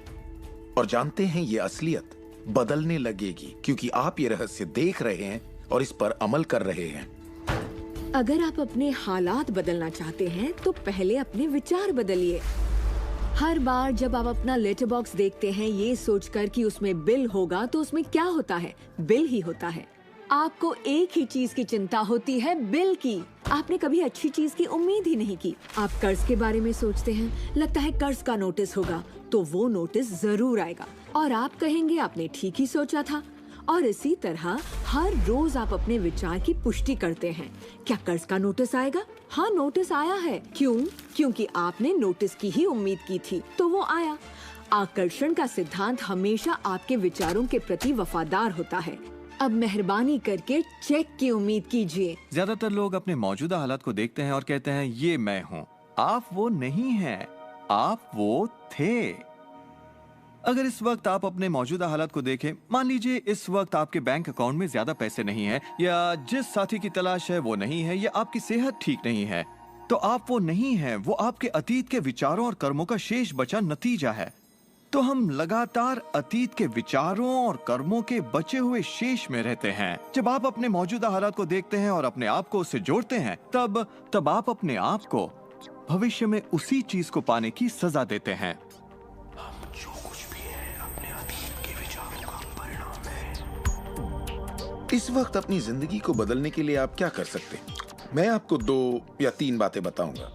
और जानते हैं ये असलियत बदलने लगेगी, क्योंकि आप ये रहस्य देख रहे हैं और इस पर अमल कर रहे हैं। अगर आप अपने हालात बदलना चाहते हैं तो पहले अपने विचार बदलिए। हर बार जब आप अपना लेटर बॉक्स देखते हैं ये सोचकर कि उसमें बिल होगा, तो उसमें क्या होता है? बिल ही होता है। आपको एक ही चीज की चिंता होती है, बिल की। आपने कभी अच्छी चीज की उम्मीद ही नहीं की। आप कर्ज के बारे में सोचते हैं, लगता है कर्ज का नोटिस होगा, तो वो नोटिस जरूर आएगा और आप कहेंगे आपने ठीक ही सोचा था, और इसी तरह हर रोज आप अपने विचार की पुष्टि करते हैं। क्या कर्ज का नोटिस आएगा? हाँ, नोटिस आया है। क्यों? क्योंकि आपने नोटिस की ही उम्मीद की थी, तो वो आया। आकर्षण का सिद्धांत हमेशा आपके विचारों के प्रति वफादार होता है। अब मेहरबानी करके चेक की उम्मीद कीजिए। ज्यादातर लोग अपने मौजूदा हालात को देखते हैं और कहते हैं ये मैं हूँ। आप वो नहीं हैं, आप वो थे। अगर इस वक्त आप अपने मौजूदा हालात को देखें, मान लीजिए इस वक्त आपके बैंक अकाउंट में ज्यादा पैसे नहीं हैं, या जिस साथी की तलाश है वो नहीं है, या आपकी सेहत ठीक नहीं है, तो आप वो नहीं हैं। वो आपके अतीत के विचारों और कर्मों का शेष बचा नतीजा है। तो हम लगातार अतीत के विचारों और कर्मों के बचे हुए शेष में रहते हैं। जब आप अपने मौजूदा हालात को देखते हैं और अपने आप को उससे जोड़ते हैं, तब आप अपने आप को भविष्य में उसी चीज को पाने की सजा देते हैं। हम जो कुछ भी है अपने अतीत के विचारों का परिणाम है। इस वक्त अपनी जिंदगी को बदलने के लिए आप क्या कर सकते हैं? मैं आपको 2 या 3 बातें बताऊंगा।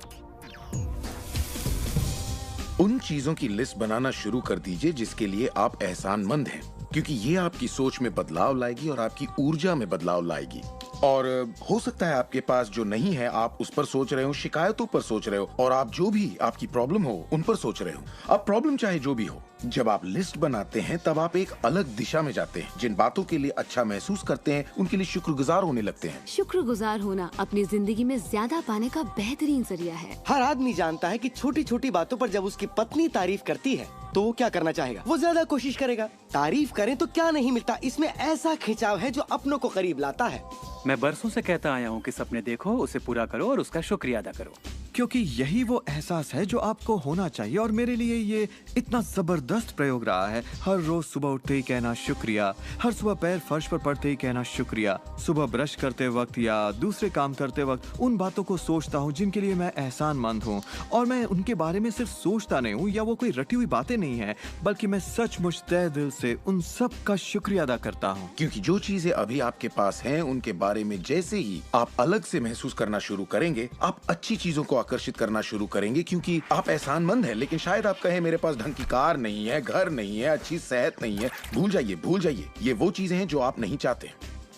उन चीजों की लिस्ट बनाना शुरू कर दीजिए जिसके लिए आप एहसानमंद हैं, क्योंकि ये आपकी सोच में बदलाव लाएगी और आपकी ऊर्जा में बदलाव लाएगी। और हो सकता है आपके पास जो नहीं है आप उस पर सोच रहे हो, शिकायतों पर सोच रहे हो, और आप जो भी आपकी प्रॉब्लम हो उन पर सोच रहे हो। अब प्रॉब्लम चाहे जो भी हो, जब आप लिस्ट बनाते हैं तब आप एक अलग दिशा में जाते हैं। जिन बातों के लिए अच्छा महसूस करते हैं उनके लिए शुक्रगुजार होने लगते हैं। शुक्रगुजार होना अपनी जिंदगी में ज्यादा पाने का बेहतरीन जरिया है। हर आदमी जानता है कि छोटी छोटी बातों पर जब उसकी पत्नी तारीफ करती है तो वो क्या करना चाहेगा? वो ज्यादा कोशिश करेगा। तारीफ करें तो क्या नहीं मिलता, इसमें ऐसा खिंचाव है जो अपनों को करीब लाता है। मैं बरसों से कहता आया हूँ कि सपने देखो, उसे पूरा करो और उसका शुक्रिया अदा करो, क्योंकि यही वो एहसास है जो आपको होना चाहिए। और मेरे लिए ये इतना जबरदस्त प्रयोग रहा है। हर रोज सुबह उठते ही कहना शुक्रिया, हर सुबह पैर फर्श पर पड़ते ही कहना शुक्रिया, सुबह ब्रश करते वक्त या दूसरे काम करते वक्त उन बातों को सोचता हूँ जिनके लिए मैं एहसानमंद हूँ, और मैं उनके बारे में सिर्फ सोचता नहीं हूँ या वो कोई रटी हुई बातें नहीं है, बल्कि मैं सचमुच तहे दिल से उन सब का शुक्रिया अदा करता हूँ। क्योंकि जो चीजें अभी आपके पास हैं उनके बारे में जैसे ही आप अलग से महसूस करना शुरू करेंगे, आप अच्छी चीजों को आकर्षित करना शुरू करेंगे, क्योंकि आप एहसानमंद हैं। लेकिन शायद आप कहें मेरे पास ढंग की कार नहीं है, घर नहीं है, अच्छी सेहत नहीं है। भूल जाइए, ये वो चीजें हैं जो आप नहीं चाहते।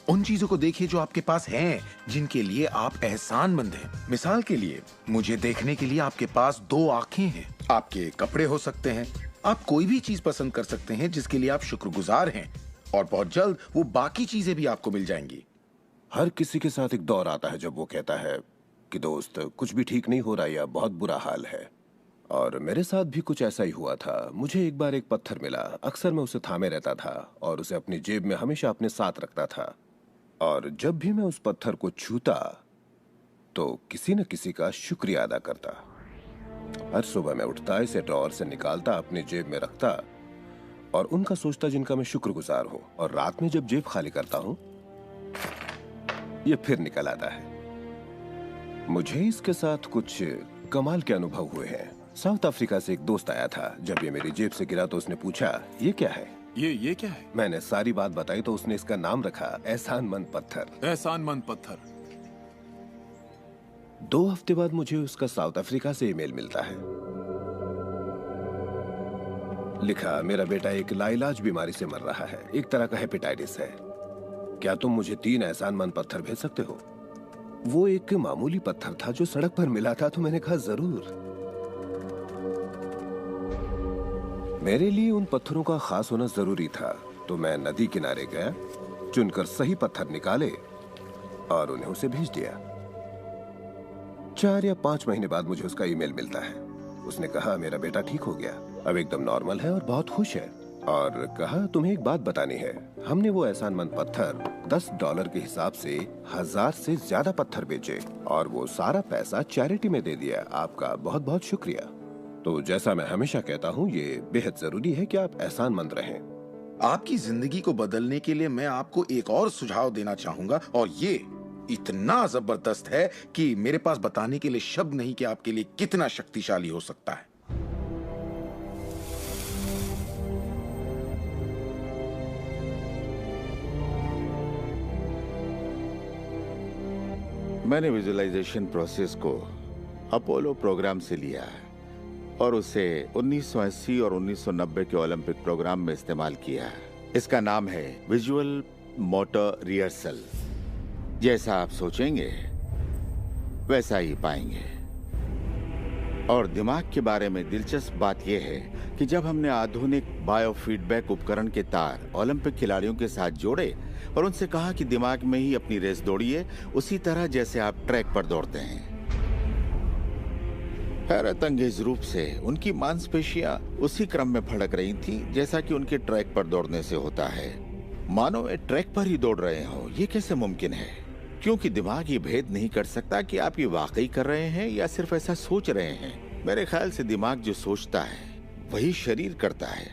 उन चीजों को देखिए जो आपके पास हैं, जिनके लिए आप एहसानमंद हैं। मिसाल के लिए, मुझे देखने के लिए आपके पास 2 आंखें हैं। आपके कपड़े हो सकते हैं, आप कोई भी चीज पसंद कर सकते हैं जिसके लिए आप शुक्रगुजार हैं, और बहुत जल्द वो बाकी चीजें भी आपको मिल जाएंगी। हर किसी के साथ एक दौर आता है जब वो कहता है कि दोस्त कुछ भी ठीक नहीं हो रहा या बहुत बुरा हाल है। और मेरे साथ भी कुछ ऐसा ही हुआ था। मुझे एक बार एक पत्थर मिला। अक्सर मैं उसे थामे रहता था और उसे अपनी जेब में हमेशा अपने साथ रखता था। और जब भी मैं उस पत्थर को छूता तो किसी न किसी का शुक्रिया अदा करता। हर सुबह मैं उठता, इसे ड्रॉअर से निकालता, अपनी जेब में रखता और उनका सोचता जिनका मैं शुक्रगुजार हूँ। और रात में जब जेब खाली करता हूँ, ये फिर निकल आता है। मुझे इसके साथ कुछ कमाल के अनुभव हुए हैं। साउथ अफ्रीका से एक दोस्त आया था। जब ये मेरी जेब से गिरा तो उसने पूछा, ये क्या है? ये क्या है? मैंने सारी बात बताई तो उसने इसका नाम रखा एहसानमंद पत्थर। एहसानमंद पत्थर। 2 हफ्ते बाद मुझे उसका साउथ अफ्रीका से ईमेल मिलता है। लिखा, मेरा बेटा एक लाइलाज बीमारी से मर रहा है, एक तरह का हेपेटाइटिस है। क्या तुम मुझे 3 एहसानमंद पत्थर भेज सकते हो? वो एक मामूली पत्थर था जो सड़क पर मिला था, तो मैंने कहा जरूर। मेरे लिए उन पत्थरों का खास होना जरूरी था, तो मैं नदी किनारे गया, चुनकर सही पत्थर निकाले और उन्हें उसे भेज दिया। 4 या 5 महीने बाद मुझे उसका ईमेल मिलता है। उसने कहा मेरा बेटा ठीक हो गया, अब एकदम नॉर्मल है और बहुत खुश है। और कहा तुम्हें एक बात बतानी है, हमने वो एहसानमंद पत्थर $10 के हिसाब से 1000 से ज्यादा पत्थर बेचे और वो सारा पैसा चैरिटी में दे दिया। आपका बहुत बहुत शुक्रिया। तो जैसा मैं हमेशा कहता हूँ, ये बेहद जरूरी है कि आप एहसानमंद रहें। आपकी जिंदगी को बदलने के लिए मैं आपको एक और सुझाव देना चाहूंगा, और ये इतना जबरदस्त है कि मेरे पास बताने के लिए शब्द नहीं कि आपके लिए कितना शक्तिशाली हो सकता है। मैंने विजुअलाइजेशन प्रोसेस को अपोलो प्रोग्राम से लिया है और उसे 1980 और 1990 के ओलंपिक प्रोग्राम में इस्तेमाल किया है। इसका नाम है विजुअल मोटर रिहर्सल। जैसा आप सोचेंगे वैसा ही पाएंगे। और दिमाग के बारे में दिलचस्प बात यह है कि जब हमने आधुनिक बायोफीडबैक उपकरण के तार ओलंपिक खिलाड़ियों के साथ जोड़े और उनसे कहा कि दिमाग में ही अपनी रेस दौड़िए, उसी तरह जैसे आप ट्रैक पर दौड़ते हैं। हैरत अंगेज रूप से उनकी मांसपेशियां उसी क्रम में फड़क रही थी जैसा कि उनके ट्रैक पर दौड़ने से होता है, मानो वे ट्रैक पर ही दौड़ रहे हो। ये कैसे मुमकिन है? क्योंकि दिमाग ये भेद नहीं कर सकता कि आप ये वाकई कर रहे हैं या सिर्फ ऐसा सोच रहे हैं। मेरे ख्याल से दिमाग जो सोचता है वही शरीर करता है।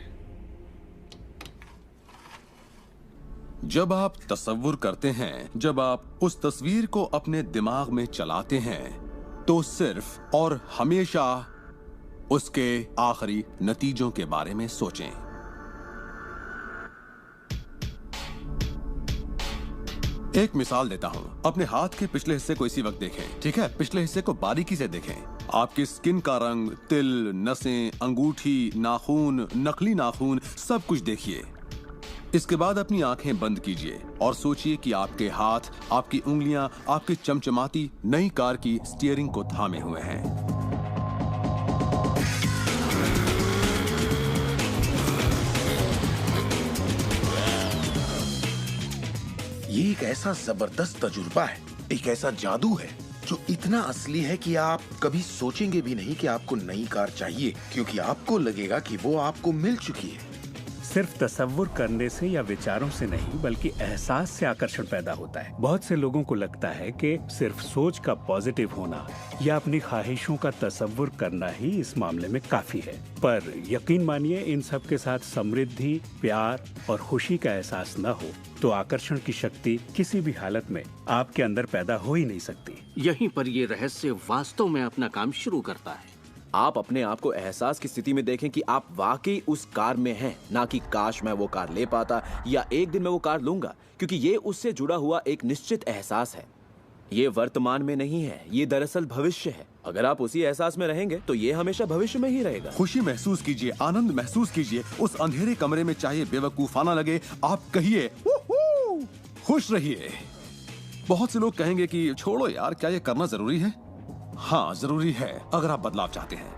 जब आप तसव्वुर करते हैं, जब आप उस तस्वीर को अपने दिमाग में चलाते हैं, तो सिर्फ और हमेशा उसके आखिरी नतीजों के बारे में सोचें। एक मिसाल देता हूं। अपने हाथ के पिछले हिस्से को इसी वक्त देखें, ठीक है? पिछले हिस्से को बारीकी से देखें। आपकी स्किन का रंग, तिल, नसें, अंगूठी, नाखून, नकली नाखून, सब कुछ देखिए। इसके बाद अपनी आंखें बंद कीजिए और सोचिए कि आपके हाथ, आपकी उंगलियां, आपकी चमचमाती नई कार की स्टीयरिंग को थामे हुए हैं। ये एक ऐसा जबरदस्त तजुर्बा है, एक ऐसा जादू है जो इतना असली है कि आप कभी सोचेंगे भी नहीं कि आपको नई कार चाहिए, क्योंकि आपको लगेगा कि वो आपको मिल चुकी है। सिर्फ तसव्वुर करने से या विचारों से नहीं, बल्कि एहसास से आकर्षण पैदा होता है। बहुत से लोगों को लगता है कि सिर्फ सोच का पॉजिटिव होना या अपनी ख्वाहिशों का तसव्वुर करना ही इस मामले में काफी है। पर यकीन मानिए, इन सब के साथ समृद्धि, प्यार और खुशी का एहसास न हो तो आकर्षण की शक्ति किसी भी हालत में आपके अंदर पैदा हो ही नहीं सकती। यहीं पर ये रहस्य वास्तव में अपना काम शुरू करता है। आप अपने आप को एहसास की स्थिति में देखें कि आप वाकई उस कार में हैं, ना कि काश मैं वो कार ले पाता या एक दिन मैं वो कार लूंगा, क्योंकि ये उससे जुड़ा हुआ एक निश्चित एहसास है। ये वर्तमान में नहीं है, ये दरअसल भविष्य है। अगर आप उसी एहसास में रहेंगे तो ये हमेशा भविष्य में ही रहेगा। खुशी महसूस कीजिए, आनंद महसूस कीजिए। उस अंधेरे कमरे में चाहे बेवकूफाना लगे, आप कहिए खुश रहिए। बहुत से लोग कहेंगे कि छोड़ो यार, क्या ये करना जरूरी है? हाँ, जरूरी है अगर आप बदलाव चाहते हैं।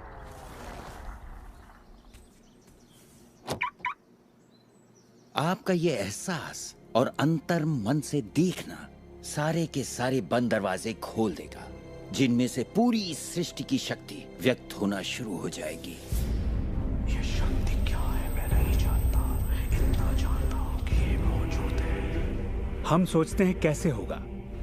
आपका ये एहसास और अंतर मन से देखना सारे के सारे बंद दरवाजे खोल देगा, जिनमें से पूरी सृष्टि की शक्ति व्यक्त होना शुरू हो जाएगी। ये शक्ति क्या है मैं नहीं जानता, इतना जानता हूं कि ये मौजूद है। हम सोचते हैं कैसे होगा।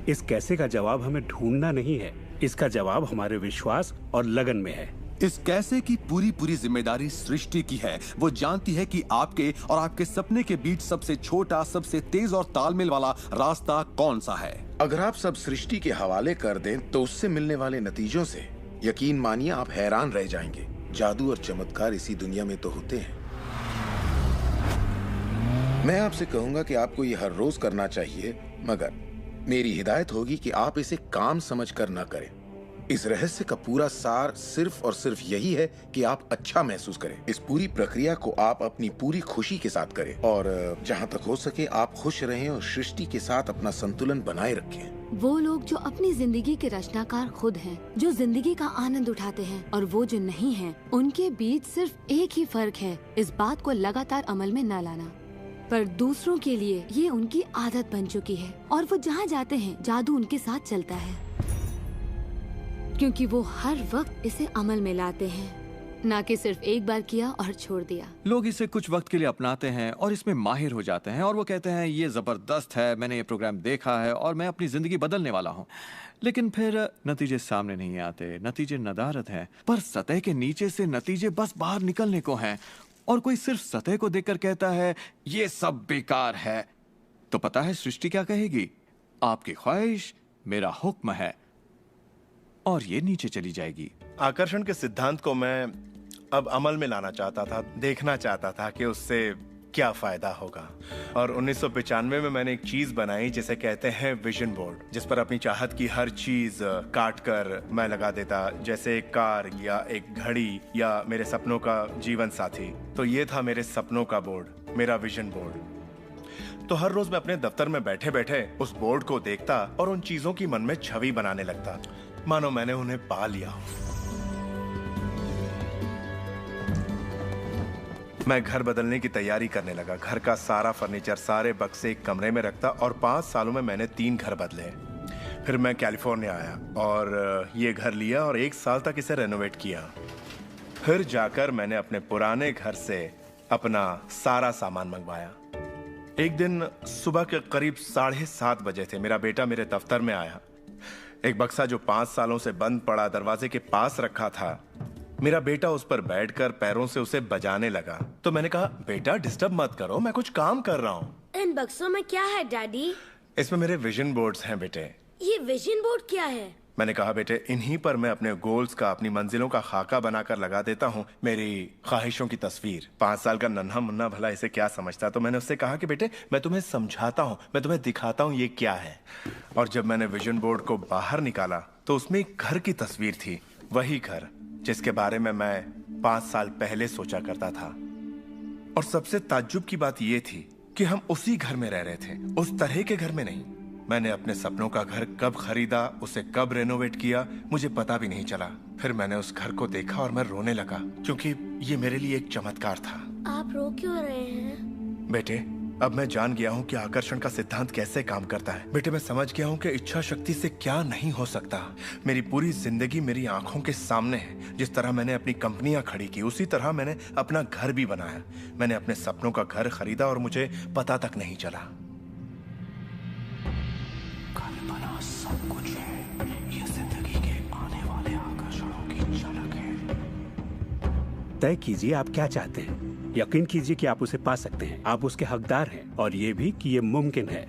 इस कैसे का जवाब हमें ढूंढना नहीं है, इसका जवाब हमारे विश्वास और लगन में है। इस कैसे की पूरी जिम्मेदारी सृष्टि की है। वो जानती है कि आपके और आपके सपने के बीच सबसे छोटा, सबसे तेज और तालमेल वाला रास्ता कौन सा है। अगर आप सब सृष्टि के हवाले कर दें तो उससे मिलने वाले नतीजों से यकीन मानिए आप हैरान रह जाएंगे। जादू और चमत्कार इसी दुनिया में तो होते हैं। मैं आपसे कहूंगा कि आपको ये हर रोज करना चाहिए, मगर मेरी हिदायत होगी कि आप इसे काम समझकर न करें। इस रहस्य का पूरा सार सिर्फ और सिर्फ यही है कि आप अच्छा महसूस करें। इस पूरी प्रक्रिया को आप अपनी पूरी खुशी के साथ करें और जहां तक हो सके आप खुश रहें और सृष्टि के साथ अपना संतुलन बनाए रखें। वो लोग जो अपनी जिंदगी के रचनाकार खुद हैं, जो जिंदगी का आनंद उठाते हैं, और वो जो नहीं हैं, उनके बीच सिर्फ एक ही फर्क है, इस बात को लगातार अमल में न लाना। पर दूसरों के लिए ये उनकी आदत बन चुकी है और वो जहाँ जाते हैं जादू उनके साथ चलता है, क्योंकि वो हर वक्त इसे अमल में लाते हैं, ना कि सिर्फ एक बार किया और छोड़ दिया। लोग इसे कुछ वक्त के लिए अपनाते हैं और इसमें माहिर हो जाते हैं और वो कहते हैं ये जबरदस्त है, मैंने ये प्रोग्राम देखा है और मैं अपनी जिंदगी बदलने वाला हूँ। लेकिन फिर नतीजे सामने नहीं आते, नतीजे नदारत हैं। पर सतह के नीचे से नतीजे बस बाहर निकलने को हैं और कोई सिर्फ सतह को देखकर कहता है ये सब बेकार है, तो पता है सृष्टि क्या कहेगी? आपकी ख्वाहिश मेरा हुक्म है, और ये नीचे चली जाएगी। आकर्षण के सिद्धांत को मैं अब अमल में लाना चाहता था, देखना चाहता था कि उससे क्या फायदा होगा। और 1995 में मैंने एक चीज बनाई जिसे कहते हैं विजन बोर्ड, जिस पर अपनी चाहत की हर चीज काट कर मैं लगा देता, जैसे एक कार या एक घड़ी या मेरे सपनों का जीवन साथी। तो ये था मेरे सपनों का बोर्ड, मेरा विजन बोर्ड। तो हर रोज मैं अपने दफ्तर में बैठे बैठे उस बोर्ड को देखता और उन चीजों की मन में छवि बनाने लगता, मानो मैंने उन्हें पा लिया हो। मैं घर बदलने की तैयारी करने लगा। घर का सारा फर्नीचर, सारे बक्से एक कमरे में रखता और 5 सालों में मैंने 3 घर बदले। फिर मैं कैलिफोर्निया आया और ये घर लिया और 1 साल तक इसे रेनोवेट किया। फिर जाकर मैंने अपने पुराने घर से अपना सारा सामान मंगवाया। एक दिन सुबह के करीब 7:30 बजे थे। मेरा बेटा मेरे दफ्तर में आया। एक बक्सा जो 5 सालों से बंद पड़ा दरवाजे के पास रखा था, मेरा बेटा उस पर बैठकर पैरों से उसे बजाने लगा। तो मैंने कहा, बेटा डिस्टर्ब मत करो, मैं कुछ काम कर रहा हूँ। इन बक्सों में क्या है डैडी? इसमें मेरे विजन बोर्ड्स हैं बेटे। ये विजन बोर्ड क्या है? मैंने कहा, बेटे इन्हीं पर मैं अपने गोल्स का, अपनी मंजिलों का खाका बनाकर लगा देता हूँ, मेरी ख्वाहिशों की तस्वीर। 5 साल का नन्हा मुन्ना भला इसे क्या समझता। तो मैंने उससे कहा कि बेटे मैं तुम्हें समझाता हूँ, मैं तुम्हें दिखाता हूँ ये क्या है। और जब मैंने विजन बोर्ड को बाहर निकाला तो उसमें एक घर की तस्वीर थी, वही घर जिसके बारे में मैं 5 साल पहले सोचा करता था। और सबसे ताज्जुब की बात यह थी कि हम उसी घर में रह रहे थे, उस तरह के घर में नहीं। मैंने अपने सपनों का घर कब खरीदा, उसे कब रेनोवेट किया, मुझे पता भी नहीं चला। फिर मैंने उस घर को देखा और मैं रोने लगा, क्योंकि ये मेरे लिए एक चमत्कार था। आप रो क्यों रहे हैं? बेटे अब मैं जान गया हूँ कि आकर्षण का सिद्धांत कैसे काम करता है। बेटे मैं समझ गया हूँ कि इच्छा शक्ति से क्या नहीं हो सकता। मेरी पूरी जिंदगी मेरी आंखों के सामने है। जिस तरह मैंने अपनी कंपनियां खड़ी की, उसी तरह मैंने अपना घर भी बनाया। मैंने अपने सपनों का घर खरीदा और मुझे पता तक नहीं चला। कल्पना सब कुछ है, ये जिंदगी के आने वाले आकर्षणों की झलक है। तय कीजिए आप क्या चाहते हैं। यकीन कीजिए कि आप उसे पा सकते हैं, आप उसके हकदार हैं, और ये भी कि ये मुमकिन है।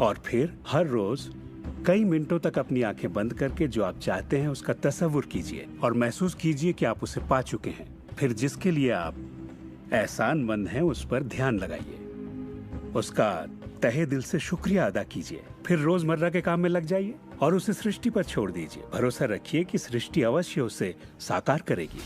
और फिर हर रोज कई मिनटों तक अपनी आंखें बंद करके जो आप चाहते हैं उसका तसव्वुर कीजिए और महसूस कीजिए कि आप उसे पा चुके हैं। फिर जिसके लिए आप एहसानमंद हैं उस पर ध्यान लगाइए, उसका तहे दिल से शुक्रिया अदा कीजिए। फिर रोजमर्रा के काम में लग जाइए और उसे सृष्टि पर छोड़ दीजिए। भरोसा रखिए कि सृष्टि अवश्य उसे साकार करेगी।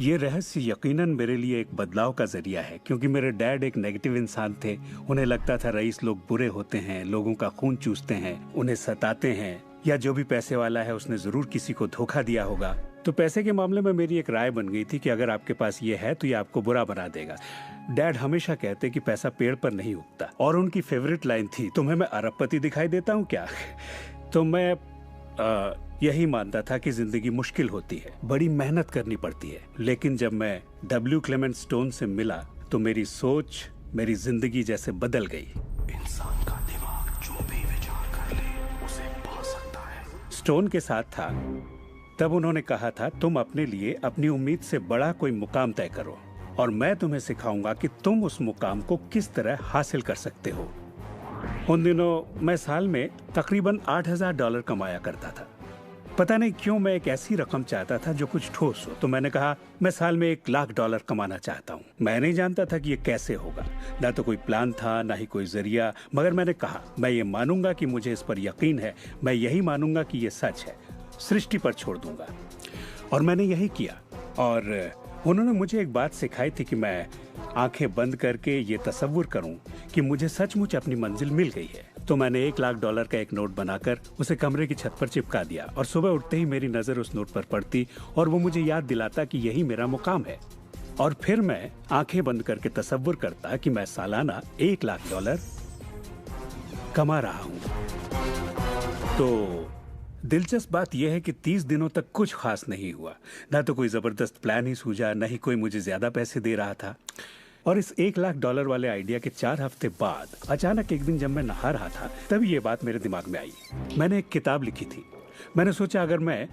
ये रहस्य यकीनन मेरे लिए एक बदलाव का जरिया है, क्योंकि मेरे डैड एक नेगेटिव इंसान थे। उन्हें लगता था रईस लोग बुरे होते हैं, लोगों का खून चूसते हैं, उन्हें सताते हैं, या जो भी पैसे वाला है उसने जरूर किसी को धोखा दिया होगा। तो पैसे के मामले में मेरी एक राय बन गई थी कि अगर आपके पास ये है तो ये आपको बुरा बना देगा। डैड हमेशा कहते कि पैसा पेड़ पर नहीं उगता, और उनकी फेवरेट लाइन थी, तुम्हें मैं अरबपति दिखाई देता हूँ क्या? तो मैं यही मानता था कि जिंदगी मुश्किल होती है, बड़ी मेहनत करनी पड़ती है। लेकिन जब मैं W. क्लेमेंट स्टोन से मिला तो मेरी सोच, मेरी जिंदगी जैसे बदल गई। इंसान का दिमाग जो भी विचार कर ले उसे पा सकता है। स्टोन के साथ था तब उन्होंने कहा था, तुम अपने लिए अपनी उम्मीद से बड़ा कोई मुकाम तय करो और मैं तुम्हें सिखाऊंगा कि तुम उस मुकाम को किस तरह हासिल कर सकते हो। उन दिनों मैं साल में तकरीबन $8,000 कमाया करता था। पता नहीं क्यों मैं एक ऐसी रकम चाहता था जो कुछ ठोस हो। तो मैंने कहा मैं साल में $1,00,000 कमाना चाहता हूँ। मैं नहीं जानता था कि ये कैसे होगा, ना तो कोई प्लान था ना ही कोई जरिया, मगर मैंने कहा मैं ये मानूंगा कि मुझे इस पर यकीन है, मैं यही मानूंगा कि ये सच है, सृष्टि पर छोड़ दूंगा। और मैंने यही किया। और उन्होंने मुझे एक बात सिखाई थी कि मैं आंखें बंद करके ये तसव्वुर करूं कि मुझे सचमुच अपनी मंजिल मिल गई है। तो मैंने $1,00,000 का एक नोट बनाकर उसे कमरे की छत पर चिपका दिया और सुबह उठते ही मेरी नजर उस नोट पर पड़ती और वो मुझे याद दिलाता कि यही मेरा मुकाम है। और फिर मैं आंखें बंद करके तसव्वुर करता कि मैं सालाना $1,00,000 कमा रहा हूं। तो दिलचस्प बात यह है कि 30 दिनों तक कुछ खास नहीं हुआ। ना तो कोई जबरदस्त प्लान ही सूझा, न ही कोई मुझे ज्यादा पैसे दे रहा था। और इस $1,00,000 वाले आइडिया के 4 हफ्ते बाद अचानक एक दिन जब मैं नहा रहा था तब ये बात मेरे दिमाग में आई। मैंने एक किताब लिखी थी। मैंने सोचा अगर मैं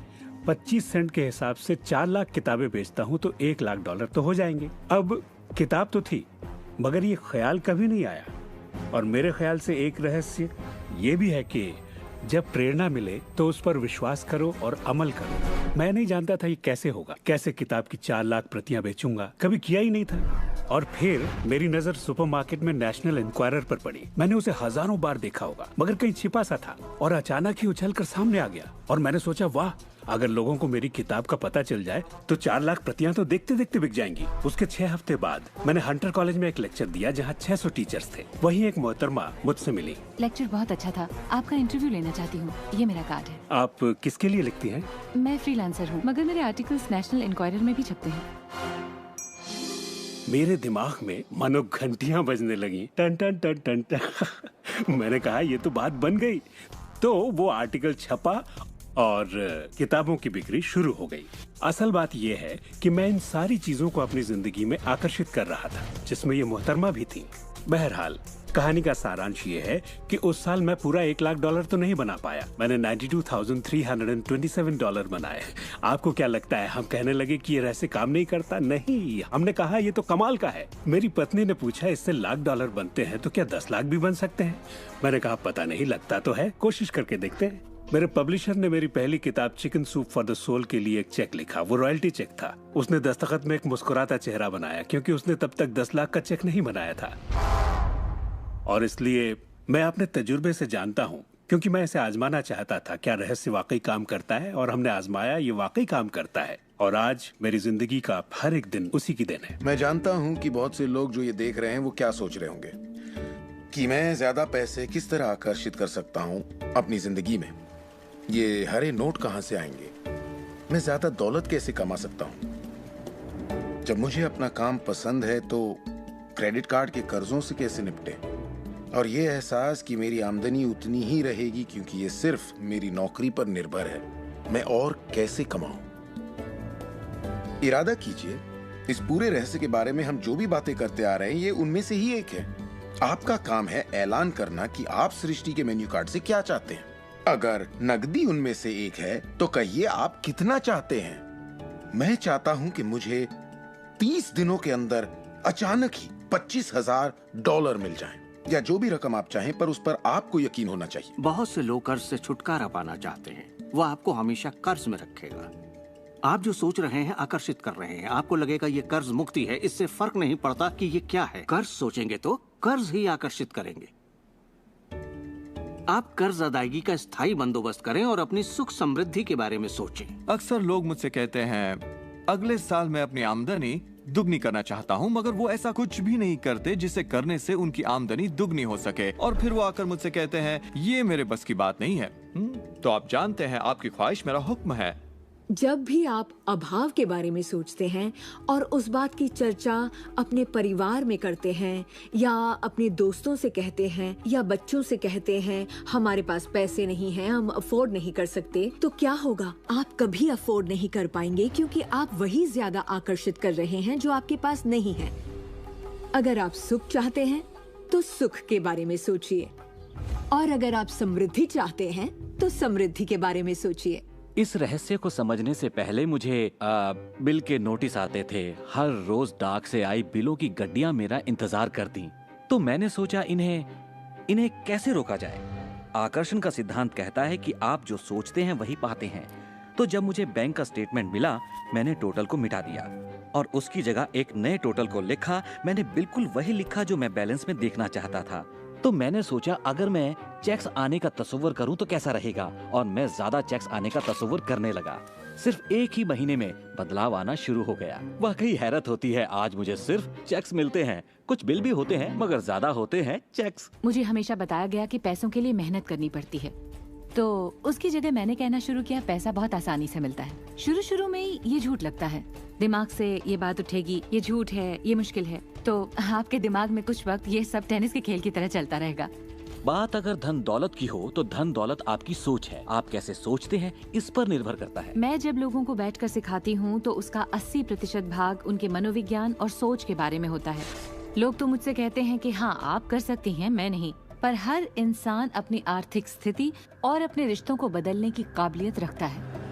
25 सेंट के हिसाब से 4 लाख किताबें बेचता हूं तो $1,00,000 तो हो जाएंगे। अब किताब तो थी, मगर ये ख्याल कभी नहीं आया। और मेरे ख्याल से एक रहस्य ये भी है कि जब प्रेरणा मिले तो उस पर विश्वास करो और अमल करो। मैं नहीं जानता था ये कैसे होगा, कैसे किताब की 4 लाख प्रतियां बेचूंगा, कभी किया ही नहीं था। और फिर मेरी नजर सुपरमार्केट में नेशनल इंक्वायरर पर पड़ी। मैंने उसे हजारों बार देखा होगा, मगर कहीं छिपा सा था और अचानक ही उछलकर सामने आ गया। और मैंने सोचा, वाह, अगर लोगों को मेरी किताब का पता चल जाए तो 4 लाख प्रतियां तो देखते देखते बिक जाएंगी। उसके 6 हफ्ते बाद मैंने हंटर कॉलेज में एक लेक्चर दिया जहां 600 टीचर्स थे। वहीं एक मोहतरमा मुझसे मिली। लेक्चर बहुत अच्छा था, आपका इंटरव्यू लेना चाहती हूँ, ये मेरा कार्ड है। आप किसके लिए लिखती हैं? मैं फ्रीलांसर हूँ, मगर मेरे आर्टिकल्स नेशनल इंक्वायरर में भी छपते हैं। मेरे दिमाग में मानो घंटियां बजने लगी, टन टन टन टन टन। मैंने कहा ये तो बात बन गई। तो वो आर्टिकल छपा और किताबों की बिक्री शुरू हो गई। असल बात यह है कि मैं इन सारी चीजों को अपनी जिंदगी में आकर्षित कर रहा था, जिसमें ये मोहतरमा भी थी। बहरहाल कहानी का सारांश ये है कि उस साल मैं पूरा $1 लाख तो नहीं बना पाया। मैंने $92,327 बनाए। आपको क्या लगता है हम कहने लगे कि ये रहस्य काम नहीं करता? नहीं, हमने कहा ये तो कमाल का है। मेरी पत्नी ने पूछा, इससे $1 लाख बनते हैं तो क्या 10 लाख भी बन सकते हैं? मैंने कहा पता नहीं, लगता तो है, कोशिश करके देखते हैं। मेरे पब्लिशर ने मेरी पहली किताब chicken soup for the soul के लिए एक चेक लिखा। वो रॉयल्टी चेक था। उसने दस्तखत में एक मुस्कुराता चेहरा बनाया, क्योंकि उसने तब तक 10 लाख का चेक नहीं बनाया था। और इसलिए मैं अपने तजुर्बे से जानता हूँ, क्योंकि मैं इसे आजमाना चाहता था, क्या रहस्य वाकई काम करता है। और हमने आजमाया, ये वाकई काम करता है। और आज मेरी जिंदगी का हर एक दिन उसी की देन है। मैं जानता हूँ कि बहुत से लोग जो ये देख रहे हैं वो क्या सोच रहे होंगे कि मैं ज्यादा पैसे किस तरह आकर्षित कर सकता हूँ अपनी जिंदगी में। ये हरे नोट कहाँ से आएंगे? मैं ज्यादा दौलत कैसे कमा सकता हूँ? जब मुझे अपना काम पसंद है तो क्रेडिट कार्ड के कर्जों से कैसे निपटे? और ये एहसास कि मेरी आमदनी उतनी ही रहेगी क्योंकि ये सिर्फ मेरी नौकरी पर निर्भर है, मैं और कैसे कमाऊं? इरादा कीजिए, इस पूरे रहस्य के बारे में हम जो भी बातें करते आ रहे हैं, ये उनमें से ही एक है। आपका काम है ऐलान करना कि आप सृष्टि के मेन्यू कार्ड से क्या चाहते हैं। अगर नकदी उनमें से एक है तो कहिए आप कितना चाहते हैं। मैं चाहता हूं कि मुझे 30 दिनों के अंदर अचानक ही $25,000 मिल जाएं, या जो भी रकम आप चाहें, पर उस पर आपको यकीन होना चाहिए। बहुत से लोग कर्ज से छुटकारा पाना चाहते हैं। वो आपको हमेशा कर्ज में रखेगा। आप जो सोच रहे हैं आकर्षित कर रहे हैं। आपको लगेगा ये कर्ज मुक्ति है, इससे फर्क नहीं पड़ता कि ये क्या है। कर्ज सोचेंगे तो कर्ज ही आकर्षित करेंगे। आप कर्ज अदायगी का स्थायी बंदोबस्त करें और अपनी सुख समृद्धि के बारे में सोचें। अक्सर लोग मुझसे कहते हैं, अगले साल मैं अपनी आमदनी दुगनी करना चाहता हूं, मगर वो ऐसा कुछ भी नहीं करते जिसे करने से उनकी आमदनी दुगनी हो सके। और फिर वो आकर मुझसे कहते हैं, ये मेरे बस की बात नहीं है। तो आप जानते हैं, आपकी ख्वाहिश मेरा हुक्म है। जब भी आप अभाव के बारे में सोचते हैं और उस बात की चर्चा अपने परिवार में करते हैं, या अपने दोस्तों से कहते हैं, या बच्चों से कहते हैं, हमारे पास पैसे नहीं हैं, हम अफोर्ड नहीं कर सकते, तो क्या होगा? आप कभी अफोर्ड नहीं कर पाएंगे, क्योंकि आप वही ज्यादा आकर्षित कर रहे हैं जो आपके पास नहीं है। अगर आप सुख चाहते हैं तो सुख के बारे में सोचिए, और अगर आप समृद्धि चाहते हैं तो समृद्धि के बारे में सोचिए। इस रहस्य को समझने से पहले मुझे बिल के नोटिस आते थे। हर रोज डाक से आई बिलों की गड्डियां मेरा इंतजार करती। तो मैंने सोचा इन्हें कैसे रोका जाए। आकर्षण का सिद्धांत कहता है कि आप जो सोचते हैं वही पाते हैं। तो जब मुझे बैंक का स्टेटमेंट मिला, मैंने टोटल को मिटा दिया और उसकी जगह एक नए टोटल को लिखा। मैंने बिल्कुल वही लिखा जो मैं बैलेंस में देखना चाहता था। तो मैंने सोचा, अगर मैं चेक्स आने का तस्वीर करूं तो कैसा रहेगा, और मैं ज्यादा चेक्स आने का तस्वीर करने लगा। सिर्फ एक ही महीने में बदलाव आना शुरू हो गया। वाकई हैरत होती है, आज मुझे सिर्फ चेक्स मिलते हैं। कुछ बिल भी होते हैं, मगर ज्यादा होते हैं चेक्स। मुझे हमेशा बताया गया कि पैसों के लिए मेहनत करनी पड़ती है, तो उसकी जगह मैंने कहना शुरू किया, पैसा बहुत आसानी से मिलता है। शुरू में ही ये झूठ लगता है, दिमाग से ये बात उठेगी, ये झूठ है, ये मुश्किल है। तो आपके दिमाग में कुछ वक्त ये सब टेनिस के खेल की तरह चलता रहेगा। बात अगर धन दौलत की हो तो धन दौलत आपकी सोच है। आप कैसे सोचते हैं इस पर निर्भर करता है। मैं जब लोगों को बैठकर सिखाती हूँ तो उसका 80% भाग उनके मनोविज्ञान और सोच के बारे में होता है। लोग तो मुझसे कहते हैं कि हाँ आप कर सकती हैं, मैं नहीं। पर हर इंसान अपनी आर्थिक स्थिति और अपने रिश्तों को बदलने की काबिलियत रखता है।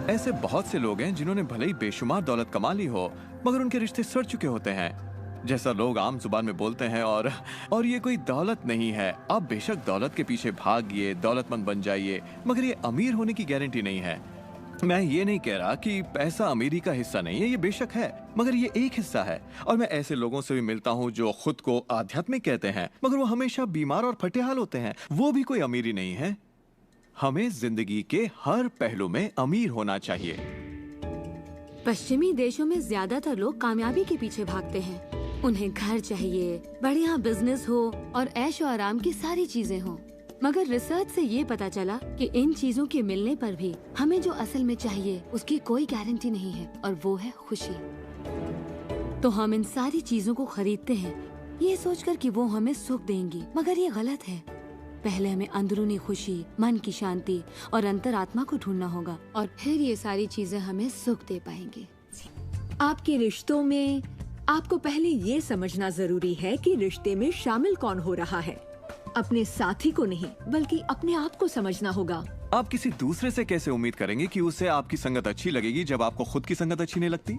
ऐसे बहुत से लोग हैं जिन्होंने भले ही बेशुमार दौलत कमा ली हो, मगर उनके रिश्ते सड़ चुके होते हैं। जैसा लोग आम जुबान में बोलते हैं, और ये कोई दौलत नहीं है। आप बेशक दौलत के पीछे भागिए, दौलतमंद बन जाइए, मगर ये अमीर होने की गारंटी नहीं है। मैं ये नहीं कह रहा कि पैसा अमीरी का हिस्सा नहीं है, ये बेशक है, मगर ये एक हिस्सा है। और मैं ऐसे लोगों से भी मिलता हूँ जो खुद को आध्यात्मिक कहते हैं, मगर वो हमेशा बीमार और फटेहाल होते हैं। वो भी कोई अमीरी नहीं है। हमें जिंदगी के हर पहलू में अमीर होना चाहिए। पश्चिमी देशों में ज्यादातर लोग कामयाबी के पीछे भागते हैं। उन्हें घर चाहिए, बढ़िया बिजनेस हो और ऐशो आराम की सारी चीजें हो। मगर रिसर्च से ये पता चला कि इन चीजों के मिलने पर भी हमें जो असल में चाहिए उसकी कोई गारंटी नहीं है, और वो है खुशी। तो हम इन सारी चीजों को खरीदते हैं ये सोचकर कि वो हमें सुख देंगी, मगर ये गलत है। पहले हमें अंदरूनी खुशी, मन की शांति और अंतरात्मा को ढूंढना होगा, और फिर ये सारी चीजें हमें सुख दे पाएंगी। आपके रिश्तों में आपको पहले ये समझना जरूरी है कि रिश्ते में शामिल कौन हो रहा है। अपने साथी को नहीं, बल्कि अपने आप को समझना होगा। आप किसी दूसरे से कैसे उम्मीद करेंगे कि उसे आपकी संगत अच्छी लगेगी जब आपको खुद की संगत अच्छी नहीं लगती?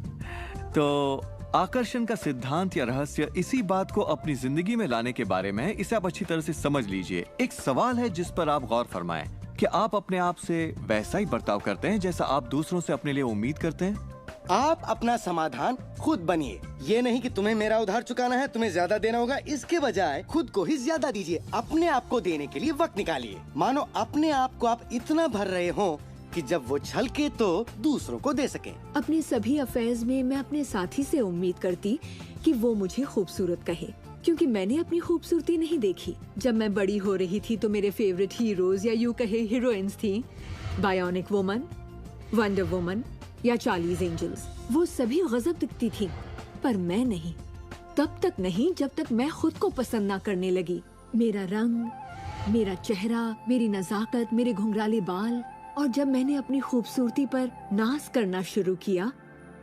तो आकर्षण का सिद्धांत या रहस्य इसी बात को अपनी जिंदगी में लाने के बारे में है। इसे आप अच्छी तरह से समझ लीजिए। एक सवाल है जिस पर आप गौर फरमाएं कि आप अपने आप से वैसा ही बर्ताव करते हैं जैसा आप दूसरों से अपने लिए उम्मीद करते हैं। आप अपना समाधान खुद बनिए। ये नहीं कि तुम्हें मेरा उधार चुकाना है, तुम्हें ज्यादा देना होगा, इसके बजाय खुद को ही ज्यादा दीजिए। अपने आप को देने के लिए वक्त निकालिए। मानो अपने आप को आप इतना भर रहे हो कि जब वो छलके तो दूसरों को दे सके। अपने सभी अफेयर्स में मैं अपने साथी से उम्मीद करती कि वो मुझे खूबसूरत कहे, क्योंकि मैंने अपनी खूबसूरती नहीं देखी। जब मैं बड़ी हो रही थी तो मेरे फेवरेट हीरोज या यूं कहे हीरोइंस थी, बायोनिक वुमन, वंडर वुमन या चार्लीज एंजल्स। वो सभी गजब दिखती थी, पर मैं नहीं। तब तक नहीं जब तक मैं खुद को पसंद ना करने लगी। मेरा रंग, मेरा चेहरा, मेरी नजाकत, मेरे घुंघराले बाल। और जब मैंने अपनी खूबसूरती पर नाज करना शुरू किया,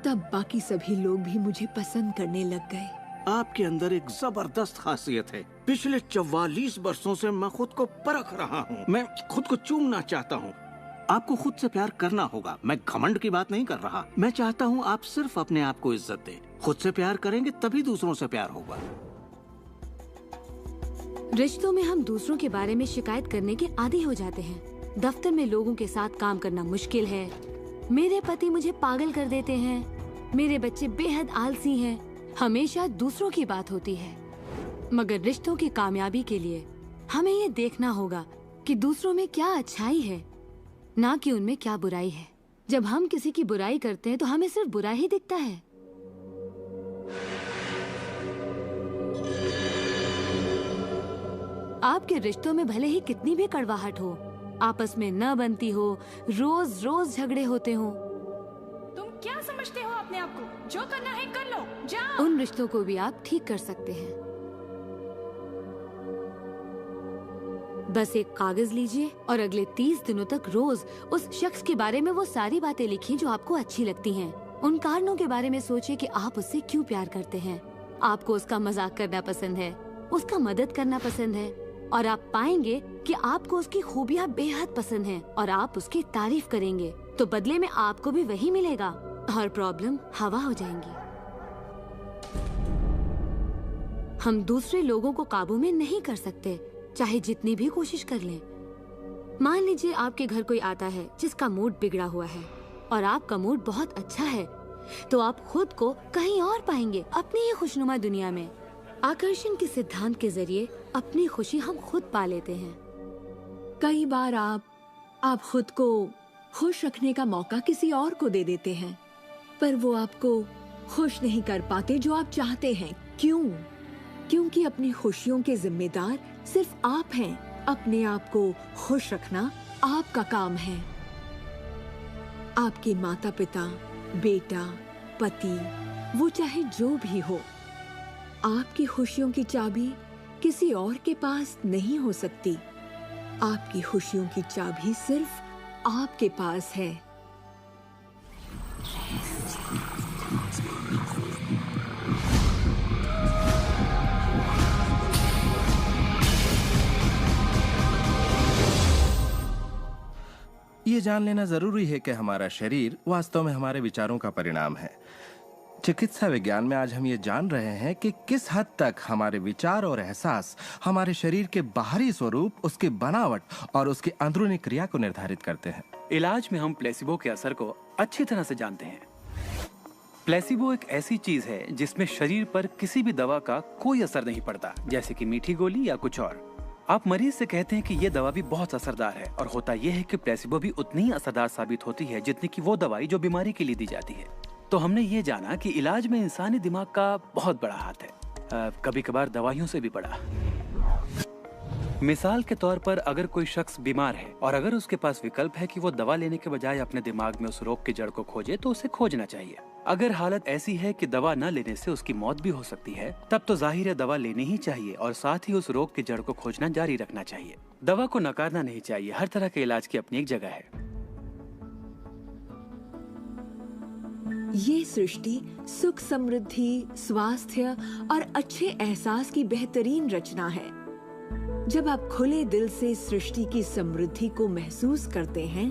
तब बाकी सभी लोग भी मुझे पसंद करने लग गए। आपके अंदर एक जबरदस्त खासियत है। पिछले 44 वर्षों से मैं खुद को परख रहा हूँ। मैं खुद को चूमना चाहता हूँ। आपको खुद से प्यार करना होगा। मैं घमंड की बात नहीं कर रहा। मैं चाहता हूँ आप सिर्फ अपने आप को इज्जत दें। खुद से प्यार करेंगे तभी दूसरों से प्यार होगा। रिश्तों में हम दूसरों के बारे में शिकायत करने के आदी हो जाते हैं। दफ्तर में लोगों के साथ काम करना मुश्किल है। मेरे पति मुझे पागल कर देते हैं। मेरे बच्चे बेहद आलसी हैं। हमेशा दूसरों की बात होती है। मगर रिश्तों की कामयाबी के लिए हमें ये देखना होगा कि दूसरों में क्या अच्छाई है, ना कि उनमें क्या बुराई है। जब हम किसी की बुराई करते हैं तो हमें सिर्फ बुरा ही दिखता है। आपके रिश्तों में भले ही कितनी भी कड़वाहट हो, आपस में न बनती हो, रोज रोज झगड़े होते हो, तुम क्या समझते हो अपने आप को? जो करना है कर लो, जाओ। उन रिश्तों को भी आप ठीक कर सकते हैं। बस एक कागज लीजिए और अगले 30 दिनों तक रोज उस शख्स के बारे में वो सारी बातें लिखिए जो आपको अच्छी लगती हैं। उन कारणों के बारे में सोचिए कि आप उससे क्यों प्यार करते हैं। आपको उसका मजाक करना पसंद है, उसका मदद करना पसंद है, और आप पाएंगे कि आपको उसकी खूबियाँ बेहद पसंद हैं और आप उसकी तारीफ करेंगे, तो बदले में आपको भी वही मिलेगा और प्रॉब्लम हवा हो जाएंगी। हम दूसरे लोगों को काबू में नहीं कर सकते, चाहे जितनी भी कोशिश कर लें। मान लीजिए आपके घर कोई आता है जिसका मूड बिगड़ा हुआ है और आपका मूड बहुत अच्छा है, तो आप खुद को कहीं और पाएंगे, अपनी ही खुशनुमा दुनिया में। आकर्षण के सिद्धांत के जरिए अपनी खुशी हम खुद पा लेते हैं। कई बार आप खुद को खुश रखने का मौका किसी और को दे देते हैं, पर वो आपको खुश नहीं कर पाते जो आप चाहते हैं। क्यों? क्योंकि अपनी खुशियों के जिम्मेदार सिर्फ आप हैं। अपने आप को खुश रखना आपका काम है। आपके माता पिता, बेटा, पति, वो चाहे जो भी हो, आपकी खुशियों की चाबी किसी और के पास नहीं हो सकती। आपकी खुशियों की चाबी सिर्फ आपके पास है। ये जान लेना जरूरी है कि हमारा शरीर वास्तव में हमारे विचारों का परिणाम है। चिकित्सा विज्ञान में आज हम ये जान रहे हैं कि किस हद तक हमारे विचार और एहसास हमारे शरीर के बाहरी स्वरूप, उसकी बनावट और उसकी अंदरूनी क्रिया को निर्धारित करते हैं। इलाज में हम प्लेसिबो के असर को अच्छी तरह से जानते हैं। प्लेसिबो एक ऐसी चीज है जिसमें शरीर पर किसी भी दवा का कोई असर नहीं पड़ता, जैसे कि मीठी गोली या कुछ और। आप मरीज से कहते हैं कि ये दवा भी बहुत असरदार है, और होता यह है कि प्लेसिबो भी उतनी ही असरदार साबित होती है जितनी कि वो दवाई जो बीमारी के लिए दी जाती है। तो हमने ये जाना कि इलाज में इंसानी दिमाग का बहुत बड़ा हाथ है, कभी कभार दवाइयों से भी बड़ा। मिसाल के तौर पर अगर कोई शख्स बीमार है और अगर उसके पास विकल्प है कि वो दवा लेने के बजाय अपने दिमाग में उस रोग की जड़ को खोजे, तो उसे खोजना चाहिए। अगर हालत ऐसी है कि दवा न लेने से उसकी मौत भी हो सकती है, तब तो जाहिर है दवा लेनी ही चाहिए और साथ ही उस रोग की जड़ को खोजना जारी रखना चाहिए। दवा को नकारना नहीं चाहिए। हर तरह के इलाज की अपनी एक जगह है। ये सृष्टि सुख, समृद्धि, स्वास्थ्य और अच्छे एहसास की बेहतरीन रचना है। जब आप खुले दिल से सृष्टि की समृद्धि को महसूस करते हैं,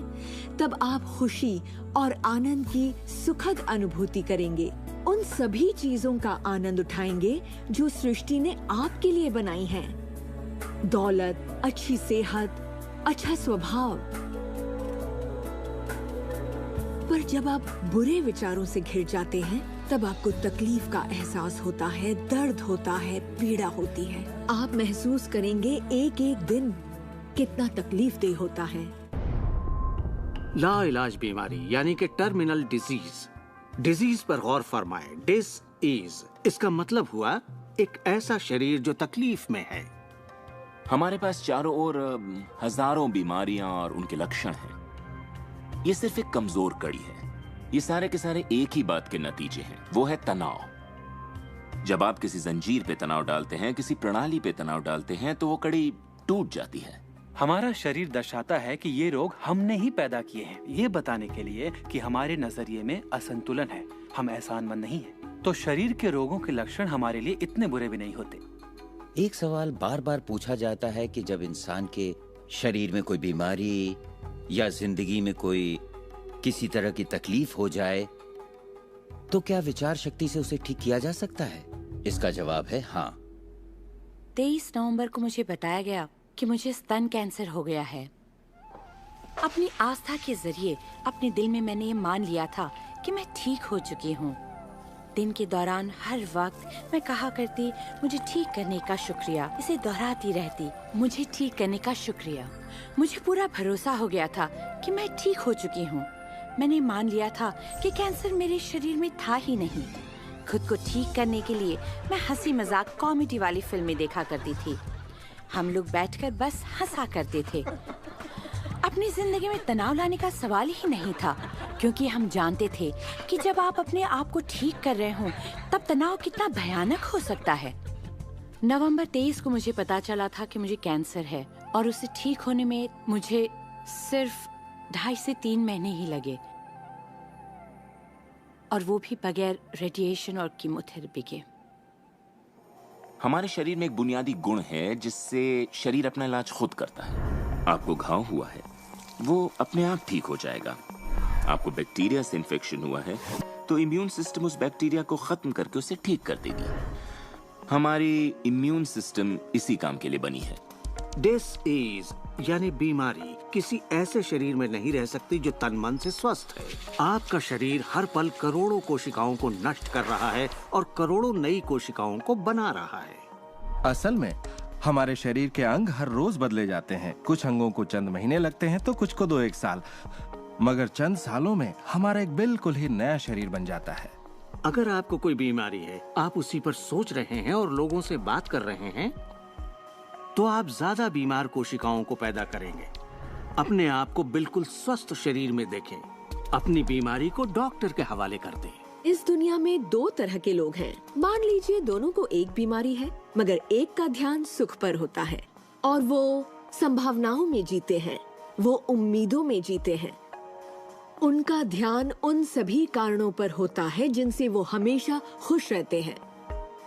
तब आप खुशी और आनंद की सुखद अनुभूति करेंगे। उन सभी चीजों का आनंद उठाएंगे जो सृष्टि ने आपके लिए बनाई हैं। दौलत, अच्छी सेहत, अच्छा स्वभाव। पर जब आप बुरे विचारों से घिर जाते हैं, तब आपको तकलीफ का एहसास होता है, दर्द होता है, पीड़ा होती है। आप महसूस करेंगे एक एक दिन कितना तकलीफदेह होता है। लाइलाज बीमारी यानी कि टर्मिनल डिजीज। डिजीज पर गौर फरमाए। डिस इज, इसका मतलब हुआ एक ऐसा शरीर जो तकलीफ में है। हमारे पास चारों ओर हजारों बीमारियां और उनके लक्षण हैं। ये सिर्फ एक कमजोर कड़ी है। ये सारे के सारे एक ही बात के नतीजे हैं, वो है तनाव। जब आप किसी जंजीर पे तनाव डालते हैं, किसी प्रणाली पे तनाव डालते हैं, तो वो कड़ी टूट जाती है। हमारा शरीर दर्शाता है कि ये रोग हमने ही पैदा किए हैं, ये बताने के लिए कि हमारे नजरिए में असंतुलन है, हम एहसानमंद नहीं हैं। तो शरीर के रोगों के लक्षण हमारे लिए इतने बुरे भी नहीं होते। एक सवाल बार बार पूछा जाता है कि जब इंसान के शरीर में कोई बीमारी या जिंदगी में कोई किसी तरह की तकलीफ हो जाए, तो क्या विचार शक्ति से उसे ठीक किया जा सकता है? इसका जवाब है हाँ। 23 नवंबर को मुझे बताया गया कि मुझे स्तन कैंसर हो गया है। अपनी आस्था के जरिए अपने दिल में मैंने ये मान लिया था कि मैं ठीक हो चुकी हूँ। दिन के दौरान हर वक्त मैं कहा करती, मुझे ठीक करने का शुक्रिया। इसे दोहराती रहती, मुझे ठीक करने का शुक्रिया। मुझे पूरा भरोसा हो गया था कि मैं ठीक हो चुकी हूँ। मैंने मान लिया था कि कैंसर मेरे शरीर में था ही नहीं। खुद को ठीक करने के लिए मैं हंसी मजाक कॉमेडी वाली फिल्में देखा करती थी। हम लोग बैठकर बस हंसा करते थे। अपनी जिंदगी में तनाव लाने का सवाल ही नहीं था, क्योंकि हम जानते थे कि जब आप अपने आप को ठीक कर रहे हों, तब तनाव कितना भयानक हो सकता है। नवंबर 23 को मुझे पता चला था कि मुझे कैंसर है, और उसे ठीक होने में मुझे सिर्फ 2.5 से 3 महीने ही लगे, और वो भी बगैर रेडिएशन और कीमोथेरेपी के। हमारे शरीर में एक बुनियादी गुण है जिससे शरीर अपना इलाज खुद करता है। आपको घाव हुआ है, वो अपने आप ठीक हो जाएगा। आपको बैक्टीरिया से इन्फेक्शन हुआ है, तो इम्यून सिस्टम उस बैक्टीरिया को खत्म करके उसे ठीक कर देगी। हमारी इम्यून सिस्टम इसी काम के लिए बनी है। डिसीज यानी बीमारी किसी ऐसे शरीर में नहीं रह सकती जो तन मन से स्वस्थ है। आपका शरीर हर पल करोड़ों कोशिकाओं को नष्ट कर रहा है और करोड़ों नई कोशिकाओं को बना रहा है। असल में हमारे शरीर के अंग हर रोज बदले जाते हैं। कुछ अंगों को चंद महीने लगते हैं तो कुछ को 2-1 साल, मगर चंद सालों में हमारा एक बिल्कुल ही नया शरीर बन जाता है। अगर आपको कोई बीमारी है, आप उसी पर सोच रहे हैं और लोगों से बात कर रहे हैं, तो आप ज्यादा बीमार कोशिकाओं को पैदा करेंगे। अपने आप को बिल्कुल स्वस्थ शरीर में देखें। अपनी बीमारी को डॉक्टर के हवाले कर दें। इस दुनिया में 2 तरह के लोग हैं। मान लीजिए दोनों को एक बीमारी है, मगर एक का ध्यान सुख पर होता है और वो संभावनाओं में जीते हैं, वो उम्मीदों में जीते हैं। उनका ध्यान उन सभी कारणों पर होता है जिनसे वो हमेशा खुश रहते हैं।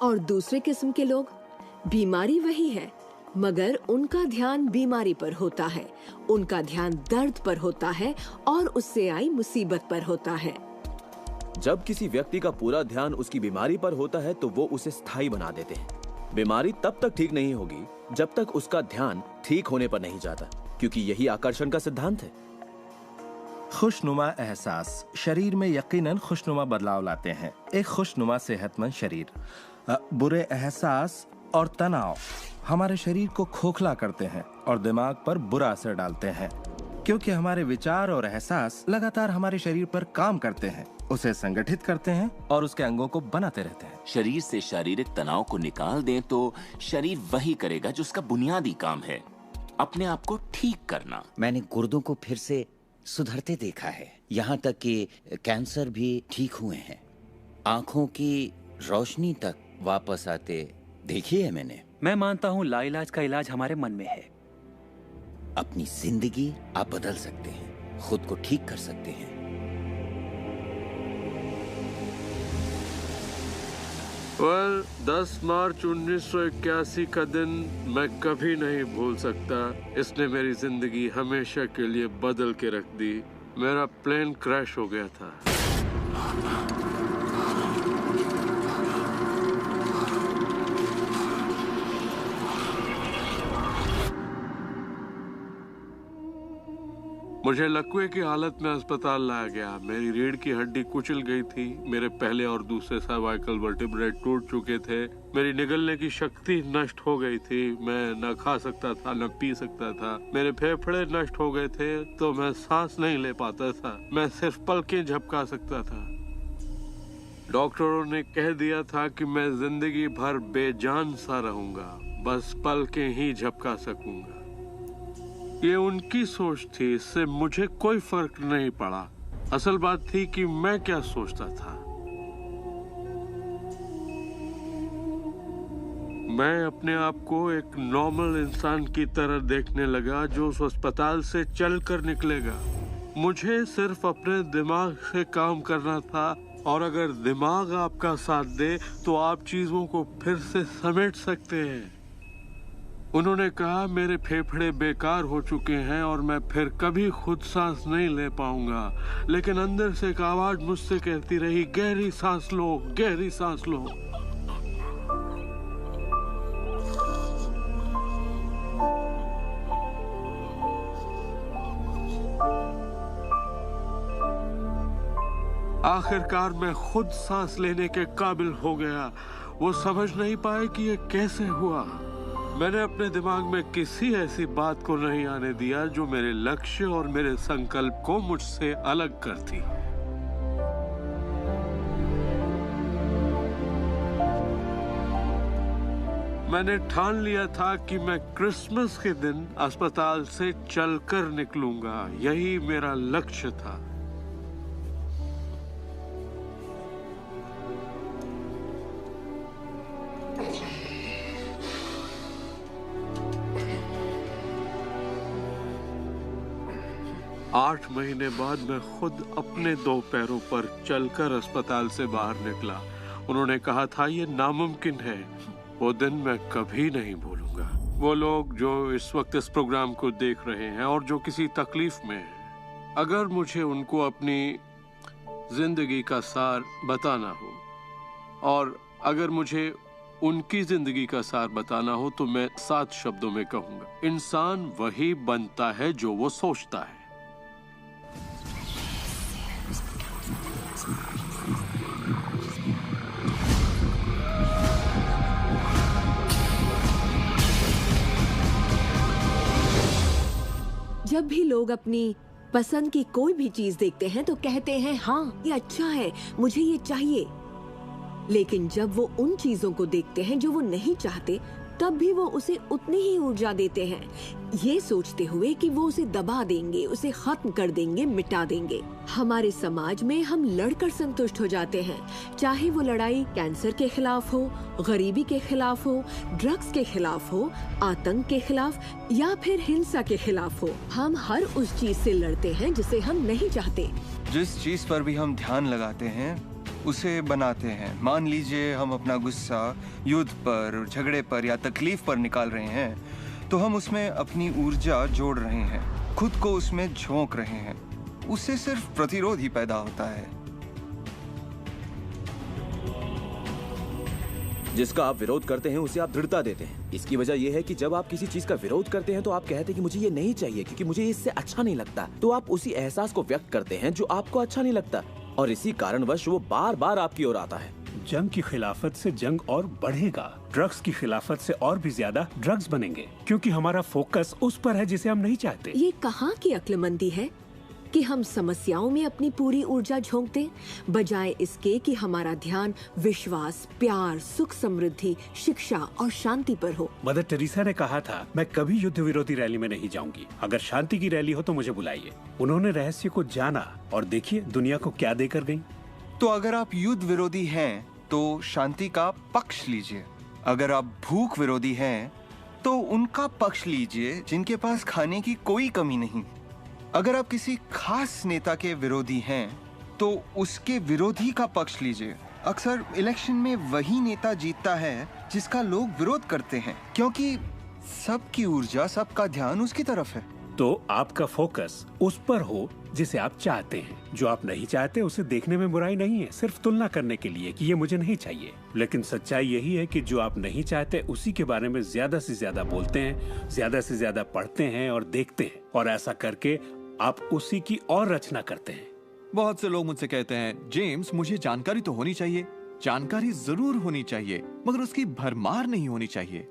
और दूसरे किस्म के लोग, बीमारी वही है, मगर उनका ध्यान बीमारी पर होता है, उनका ध्यान दर्द पर होता है और उससे आई मुसीबत पर होता है। जब किसी व्यक्ति का पूरा ध्यान उसकी बीमारी पर होता है तो वो उसे स्थायी बना देते हैं। बीमारी तब तक ठीक नहीं होगी जब तक उसका ध्यान ठीक होने पर नहीं जाता, क्योंकि यही आकर्षण का सिद्धांत है। खुशनुमा एहसास शरीर में यकीनन खुशनुमा बदलाव लाते हैं। एक खुशनुमा सेहतमंद शरीर। बुरे एहसास और तनाव हमारे शरीर को खोखला करते हैं और दिमाग पर बुरा असर डालते हैं, क्योंकि हमारे विचार और एहसास लगातार हमारे शरीर पर काम करते हैं, उसे संगठित करते हैं और उसके अंगों को बनाते रहते हैं। शरीर से शारीरिक तनाव को निकाल दें तो शरीर वही करेगा जो उसका बुनियादी काम है, अपने आप को ठीक करना। मैंने गुर्दों को फिर से सुधरते देखा है, यहाँ तक कि कैंसर भी ठीक हुए हैं। आंखों की रोशनी तक वापस आते देखी है मैंने। मैं मानता हूँ लाइलाज का इलाज हमारे मन में है। अपनी जिंदगी आप बदल सकते हैं, खुद को ठीक कर सकते हैं। well, 10 मार्च 1981 का दिन मैं कभी नहीं भूल सकता। इसने मेरी जिंदगी हमेशा के लिए बदल के रख दी। मेरा प्लेन क्रैश हो गया था। मुझे लकवे की हालत में अस्पताल लाया गया। मेरी रीढ़ की हड्डी कुचल गई थी। मेरे पहले और दूसरे सर्वाइकल वर्टिब्रे टूट चुके थे। मेरी निगलने की शक्ति नष्ट हो गई थी। मैं न खा सकता था न पी सकता था। मेरे फेफड़े नष्ट हो गए थे तो मैं सांस नहीं ले पाता था। मैं सिर्फ पलकें झपका सकता था। डॉक्टरों ने कह दिया था कि मैं जिंदगी भर बेजान सा रहूंगा, बस पलकें ही झपका सकूंगा। ये उनकी सोच थी, इससे मुझे कोई फर्क नहीं पड़ा। असल बात थी कि मैं क्या सोचता था। मैं अपने आप को एक नॉर्मल इंसान की तरह देखने लगा जो उस अस्पताल से चलकर निकलेगा। मुझे सिर्फ अपने दिमाग से काम करना था, और अगर दिमाग आपका साथ दे तो आप चीजों को फिर से समेट सकते हैं। उन्होंने कहा मेरे फेफड़े बेकार हो चुके हैं और मैं फिर कभी खुद सांस नहीं ले पाऊंगा, लेकिन अंदर से एक आवाज मुझसे कहती रही, गहरी सांस लो, गहरी सांस लो। आखिरकार मैं खुद सांस लेने के काबिल हो गया। वो समझ नहीं पाए कि ये कैसे हुआ। मैंने अपने दिमाग में किसी ऐसी बात को नहीं आने दिया जो मेरे लक्ष्य और मेरे संकल्प को मुझसे अलग करती। मैंने ठान लिया था कि मैं क्रिसमस के दिन अस्पताल से चलकर निकलूंगा। यही मेरा लक्ष्य था। आठ महीने बाद मैं खुद अपने 2 पैरों पर चलकर अस्पताल से बाहर निकला। उन्होंने कहा था ये नामुमकिन है। वो दिन मैं कभी नहीं भूलूंगा। वो लोग जो इस वक्त इस प्रोग्राम को देख रहे हैं और जो किसी तकलीफ में हैं, अगर मुझे उनको अपनी जिंदगी का सार बताना हो और अगर मुझे उनकी जिंदगी का सार बताना हो तो मैं 7 शब्दों में कहूंगा, इंसान वही बनता है जो वो सोचता है। जब भी लोग अपनी पसंद की कोई भी चीज देखते हैं तो कहते हैं हाँ ये अच्छा है, मुझे ये चाहिए। लेकिन जब वो उन चीजों को देखते हैं जो वो नहीं चाहते, तब भी वो उसे उतनी ही ऊर्जा देते हैं, ये सोचते हुए कि वो उसे दबा देंगे, उसे खत्म कर देंगे, मिटा देंगे। हमारे समाज में हम लड़कर संतुष्ट हो जाते हैं, चाहे वो लड़ाई कैंसर के खिलाफ हो, गरीबी के खिलाफ हो, ड्रग्स के खिलाफ हो, आतंक के खिलाफ या फिर हिंसा के खिलाफ हो। हम हर उस चीज से लड़ते हैं जिसे हम नहीं चाहते। जिस चीज पर भी हम ध्यान लगाते हैं उसे बनाते हैं। मान लीजिए हम अपना गुस्सा युद्ध पर, झगड़े पर या तकलीफ पर निकाल रहे हैं, तो हम उसमें अपनी ऊर्जा जोड़ रहे हैं, खुद को उसमें झोंक रहे हैं। उससे सिर्फ प्रतिरोध ही पैदा होता है। जिसका आप विरोध करते हैं उसे आप दृढ़ता देते हैं। इसकी वजह यह है कि जब आप किसी चीज का विरोध करते हैं तो आप कहते हैं कि मुझे ये नहीं चाहिए क्योंकि मुझे इससे अच्छा नहीं लगता, तो आप उसी एहसास को व्यक्त करते हैं जो आपको अच्छा नहीं लगता, और इसी कारणवश वो बार बार आपकी ओर आता है। जंग की खिलाफत से जंग और बढ़ेगा, ड्रग्स की खिलाफत से और भी ज्यादा ड्रग्स बनेंगे, क्योंकि हमारा फोकस उस पर है जिसे हम नहीं चाहते। ये कहाँ की अक्लमंदी है कि हम समस्याओं में अपनी पूरी ऊर्जा झोंक दें, बजाय इसके कि हमारा ध्यान विश्वास, प्यार, सुख, समृद्धि, शिक्षा और शांति पर हो। मदर टेरेसा ने कहा था, मैं कभी युद्ध विरोधी रैली में नहीं जाऊंगी, अगर शांति की रैली हो तो मुझे बुलाइए। उन्होंने रहस्य को जाना और देखिए दुनिया को क्या देकर गयी। तो अगर आप युद्ध विरोधी हैं तो शांति का पक्ष लीजिए, अगर आप भूख विरोधी हैं तो उनका पक्ष लीजिए जिनके पास खाने की कोई कमी नहीं, अगर आप किसी खास नेता के विरोधी हैं तो उसके विरोधी का पक्ष लीजिए। अक्सर इलेक्शन में वही नेता जीतता है जिसका लोग विरोध करते हैं, क्योंकि सबकी ऊर्जा, सबका ध्यान उसकी तरफ है। तो आपका फोकस उस पर हो जिसे आप चाहते हैं। जो आप नहीं चाहते उसे देखने में बुराई नहीं है, सिर्फ तुलना करने के लिए कि ये मुझे नहीं चाहिए। लेकिन सच्चाई यही है कि जो आप नहीं चाहते उसी के बारे में ज्यादा से ज्यादा बोलते हैं, ज्यादा से ज्यादा पढ़ते हैं और देखते हैं, और ऐसा करके आप उसी की और रचना करते हैं। बहुत से लोग मुझसे कहते हैं, जेम्स मुझे जानकारी तो होनी चाहिए, जानकारी जरूर होनी चाहिए, मगर उसकी भरमार नहीं होनी चाहिए।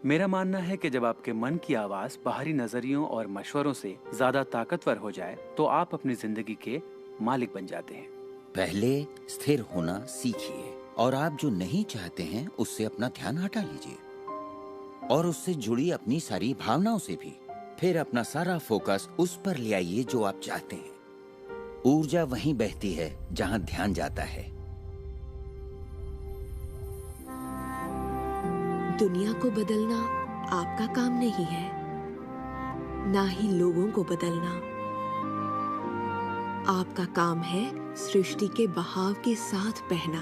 मेरा मानना है कि जब आपके मन की आवाज बाहरी नजरियों और मशवरों से ज्यादा ताकतवर हो जाए तो आप अपनी जिंदगी के मालिक बन जाते हैं। पहले स्थिर होना सीखिए, और आप जो नहीं चाहते हैं उससे अपना ध्यान हटा लीजिए, और उससे जुड़ी अपनी सारी भावनाओं से भी। फिर अपना सारा फोकस उस पर ले आइए जो आप चाहते हैं। ऊर्जा वहीं बहती है जहां ध्यान जाता है। दुनिया को बदलना आपका काम नहीं है, ना ही लोगों को बदलना। आपका काम है सृष्टि के बहाव के साथ बहना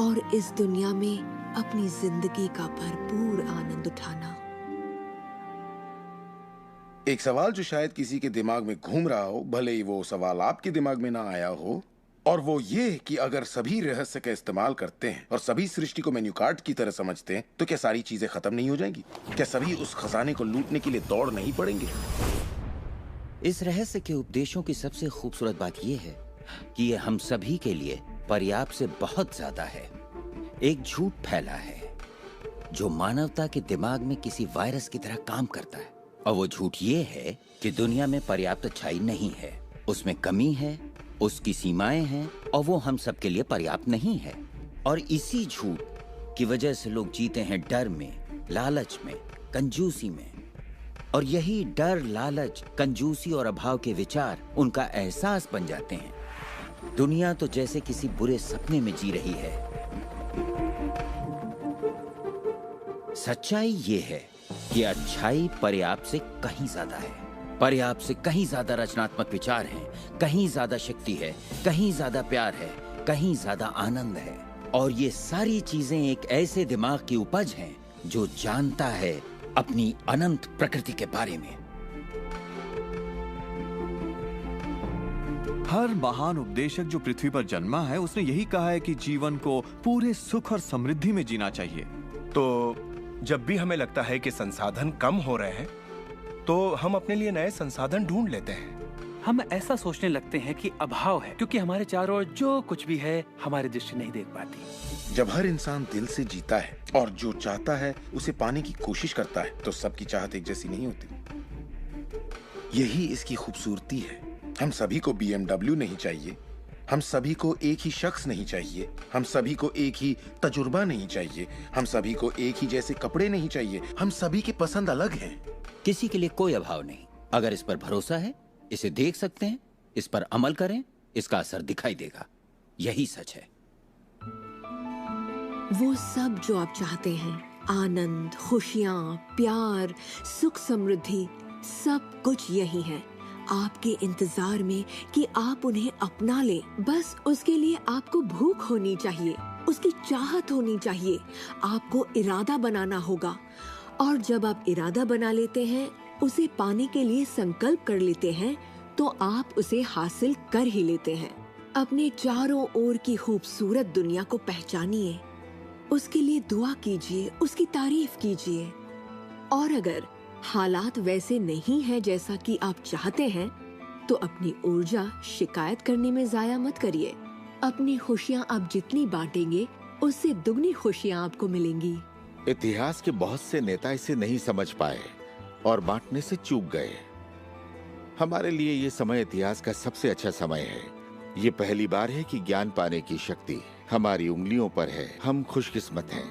और इस दुनिया में अपनी जिंदगी का भरपूर आनंद उठाना। एक सवाल जो शायद किसी के दिमाग में घूम रहा हो, भले ही वो सवाल आपके दिमाग में ना आया हो, और वो ये कि अगर सभी रहस्य का इस्तेमाल करते हैं और सभी सृष्टि को मेन्यू कार्ड की तरह समझते हैं तो क्या सारी चीजें खत्म नहीं हो जाएंगी? क्या सभी उस खजाने को लूटने के लिए दौड़ नहीं पड़ेंगे? इस रहस्य के उपदेशों की सबसे खूबसूरत बात यह है कि ये हम सभी के लिए पर्याप्त से बहुत ज्यादा है। एक झूठ फैला है जो मानवता के दिमाग में किसी वायरस की तरह काम करता है, और वो झूठ ये है कि दुनिया में पर्याप्त अच्छाई नहीं है, उसमें कमी है, उसकी सीमाएं हैं, और वो हम सब के लिए पर्याप्त नहीं है। और इसी झूठ की वजह से लोग जीते हैं डर में, लालच में, कंजूसी में, और यही डर, लालच, कंजूसी और अभाव के विचार उनका एहसास बन जाते हैं। दुनिया तो जैसे किसी बुरे सपने में जी रही है। सच्चाई ये है कि अच्छाई पर्याप्त से कहीं ज्यादा है। पर्याप्त से कहीं ज्यादा रचनात्मक विचार हैं, कहीं ज्यादा शक्ति है, कहीं ज्यादा प्यार है, कहीं ज्यादा आनंद है। और ये सारी चीजें एक ऐसे दिमाग की उपज हैं जो जानता है अपनी अनंत प्रकृति के बारे में। हर महान उपदेशक जो पृथ्वी पर जन्मा है उसने यही कहा है कि जीवन को पूरे सुख और समृद्धि में जीना चाहिए। तो जब भी हमें लगता है कि संसाधन कम हो रहे हैं तो हम अपने लिए नए संसाधन ढूंढ लेते हैं। हम ऐसा सोचने लगते हैं कि अभाव है क्योंकि हमारे चारों ओर जो कुछ भी है हमारी दृष्टि नहीं देख पाती। जब हर इंसान दिल से जीता है और जो चाहता है उसे पाने की कोशिश करता है तो सबकी चाहत एक जैसी नहीं होती। यही इसकी खूबसूरती है। हम सभी को BMW नहीं चाहिए, हम सभी को एक ही शख्स नहीं चाहिए, हम सभी को एक ही तजुर्बा नहीं चाहिए, हम सभी को एक ही जैसे कपड़े नहीं चाहिए, हम सभी की पसंद अलग हैं। किसी के लिए कोई अभाव नहीं। अगर इस पर भरोसा है, इसे देख सकते हैं, इस पर अमल करें, इसका असर दिखाई देगा। यही सच है। वो सब जो आप चाहते हैं, आनंद, खुशियाँ, प्यार, सुख, समृद्धि, सब कुछ यही है आपके इंतजार में कि आप उन्हें अपना लें। बस उसके लिए आपको भूख होनी चाहिए, उसकी चाहत होनी चाहिए, आपको इरादा बनाना होगा। और जब आप इरादा बना लेते हैं, उसे पाने के लिए संकल्प कर लेते हैं, तो आप उसे हासिल कर ही लेते हैं। अपने चारों ओर की खूबसूरत दुनिया को पहचानिए, उसके लिए दुआ कीजिए, उसकी तारीफ कीजिए। और अगर हालात वैसे नहीं है जैसा कि आप चाहते हैं, तो अपनी ऊर्जा शिकायत करने में जाया मत करिए। अपनी खुशियाँ आप जितनी बांटेंगे, उससे दुगनी खुशियाँ आपको मिलेंगी। इतिहास के बहुत से नेता इसे नहीं समझ पाए और बांटने से चूक गए। हमारे लिए ये समय इतिहास का सबसे अच्छा समय है। ये पहली बार है कि ज्ञान पाने की शक्ति हमारी उंगलियों पर है। हम खुशकिस्मत हैं।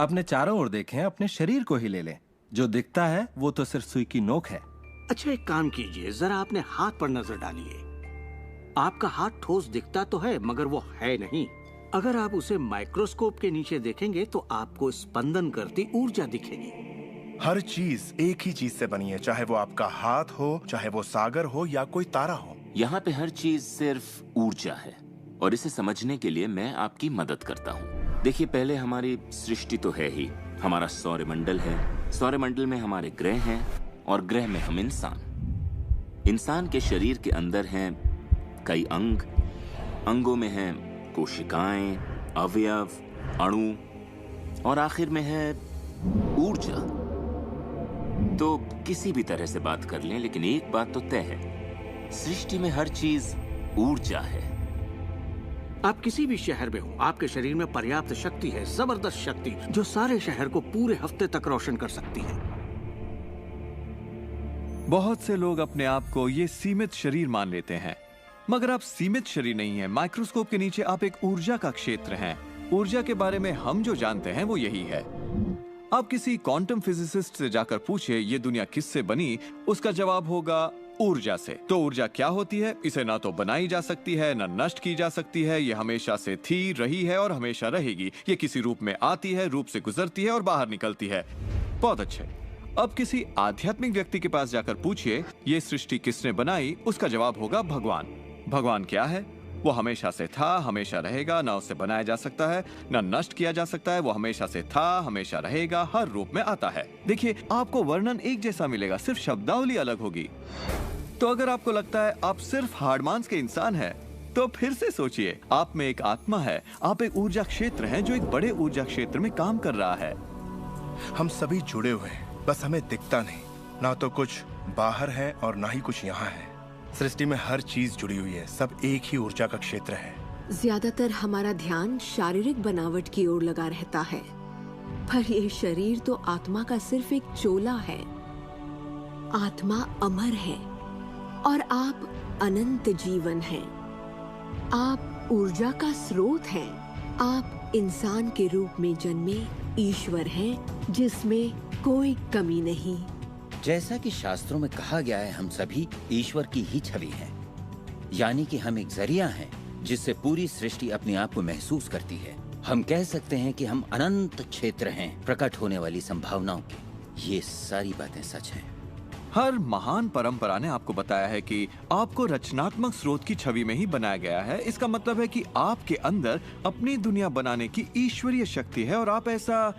अपने चारों ओर देखें, अपने शरीर को ही ले लें। जो दिखता है वो तो सिर्फ सुई की नोक है। अच्छा, एक काम कीजिए, जरा अपने हाथ पर नजर डालिए। आपका हाथ ठोस दिखता तो है, मगर वो है नहीं। अगर आप उसे माइक्रोस्कोप के नीचे देखेंगे तो आपको स्पंदन करती ऊर्जा दिखेगी। हर चीज एक ही चीज से बनी है, चाहे वो आपका हाथ हो, चाहे वो सागर हो या कोई तारा हो। यहाँ पे हर चीज सिर्फ ऊर्जा है, और इसे समझने के लिए मैं आपकी मदद करता हूँ। देखिए, पहले हमारी सृष्टि तो है ही, हमारा सौरमंडल है। सौरमंडल में हमारे ग्रह हैं, और ग्रह में हम इंसान के शरीर के अंदर हैं कई अंग, अंगों में हैं कोशिकाएं, अवयव, अणु, और आखिर में है ऊर्जा। तो किसी भी तरह से बात कर लें, लेकिन एक बात तो तय है, सृष्टि में हर चीज ऊर्जा है। आप किसी भी शहर में हो, आपके शरीर में पर्याप्त शक्ति है, जबरदस्त शक्ति, जो सारे शहर को पूरे हफ्ते तक रोशन कर सकती है। बहुत से लोग अपने आप को ये सीमित शरीर मान लेते हैं, मगर आप सीमित शरीर नहीं हैं। माइक्रोस्कोप के नीचे आप एक ऊर्जा का क्षेत्र हैं। ऊर्जा के बारे में हम जो जानते हैं वो यही है। आप किसी क्वांटम फिजिसिस्ट से जाकर पूछे ये दुनिया किससे बनी, उसका जवाब होगा ऊर्जा से। तो ऊर्जा क्या होती है? इसे ना तो बनाई जा सकती है, ना नष्ट की जा सकती है। ये हमेशा से थी, रही है और हमेशा रहेगी। ये किसी रूप में आती है, रूप से गुजरती है और बाहर निकलती है। बहुत अच्छे। अब किसी आध्यात्मिक व्यक्ति के पास जाकर पूछिए ये सृष्टि किसने बनाई, उसका जवाब होगा भगवान। भगवान क्या है? वो हमेशा से था, हमेशा रहेगा, ना उसे बनाया जा सकता है, ना नष्ट किया जा सकता है। वो हमेशा से था, हमेशा रहेगा, हर रूप में आता है। देखिए, आपको वर्णन एक जैसा मिलेगा, सिर्फ शब्दावली अलग होगी। तो अगर आपको लगता है आप सिर्फ हाड़ मांस के इंसान हैं, तो फिर से सोचिए, आप में एक आत्मा है। आप एक ऊर्जा क्षेत्र हैं जो एक बड़े ऊर्जा क्षेत्र में काम कर रहा है। हम सभी जुड़े हुए हैं, बस हमें दिखता नहीं। ना तो कुछ बाहर है और ना ही कुछ यहाँ है। सृष्टि में हर चीज जुड़ी हुई है, सब एक ही ऊर्जा का क्षेत्र है। ज्यादातर हमारा ध्यान शारीरिक बनावट की ओर लगा रहता है, पर ये शरीर तो आत्मा का सिर्फ एक चोला है। आत्मा अमर है और आप अनंत जीवन हैं। आप ऊर्जा का स्रोत हैं। आप इंसान के रूप में जन्मे ईश्वर हैं, जिसमें कोई कमी नहीं। जैसा कि शास्त्रों में कहा गया है, हम सभी ईश्वर की ही छवि हैं। यानी कि हम एक जरिया हैं जिससे पूरी सृष्टि अपने आप को महसूस करती है। हम कह सकते हैं कि हम अनंत क्षेत्र हैं प्रकट होने वाली संभावनाओं की। ये सारी बातें सच हैं। हर महान परंपरा ने आपको बताया है कि आपको रचनात्मक स्रोत की छवि में ही बनाया गया है। इसका मतलब है कि आपके अंदर अपनी दुनिया बनाने की ईश्वरीय शक्ति है और आप ऐसा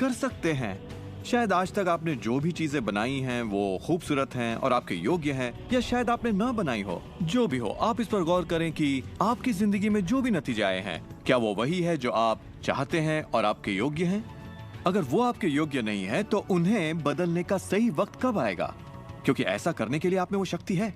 कर सकते हैं। शायद आज तक आपने जो भी चीजें बनाई हैं वो खूबसूरत हैं और आपके योग्य हैं, या शायद आपने ना बनाई हो। जो भी हो, आप इस पर गौर करें कि आपकी जिंदगी में जो भी नतीजे आए हैं, क्या वो वही है जो आप चाहते हैं और आपके योग्य हैं? अगर वो आपके योग्य नहीं है तो उन्हें बदलने का सही वक्त कब आएगा? क्योंकि ऐसा करने के लिए आप में वो शक्ति है।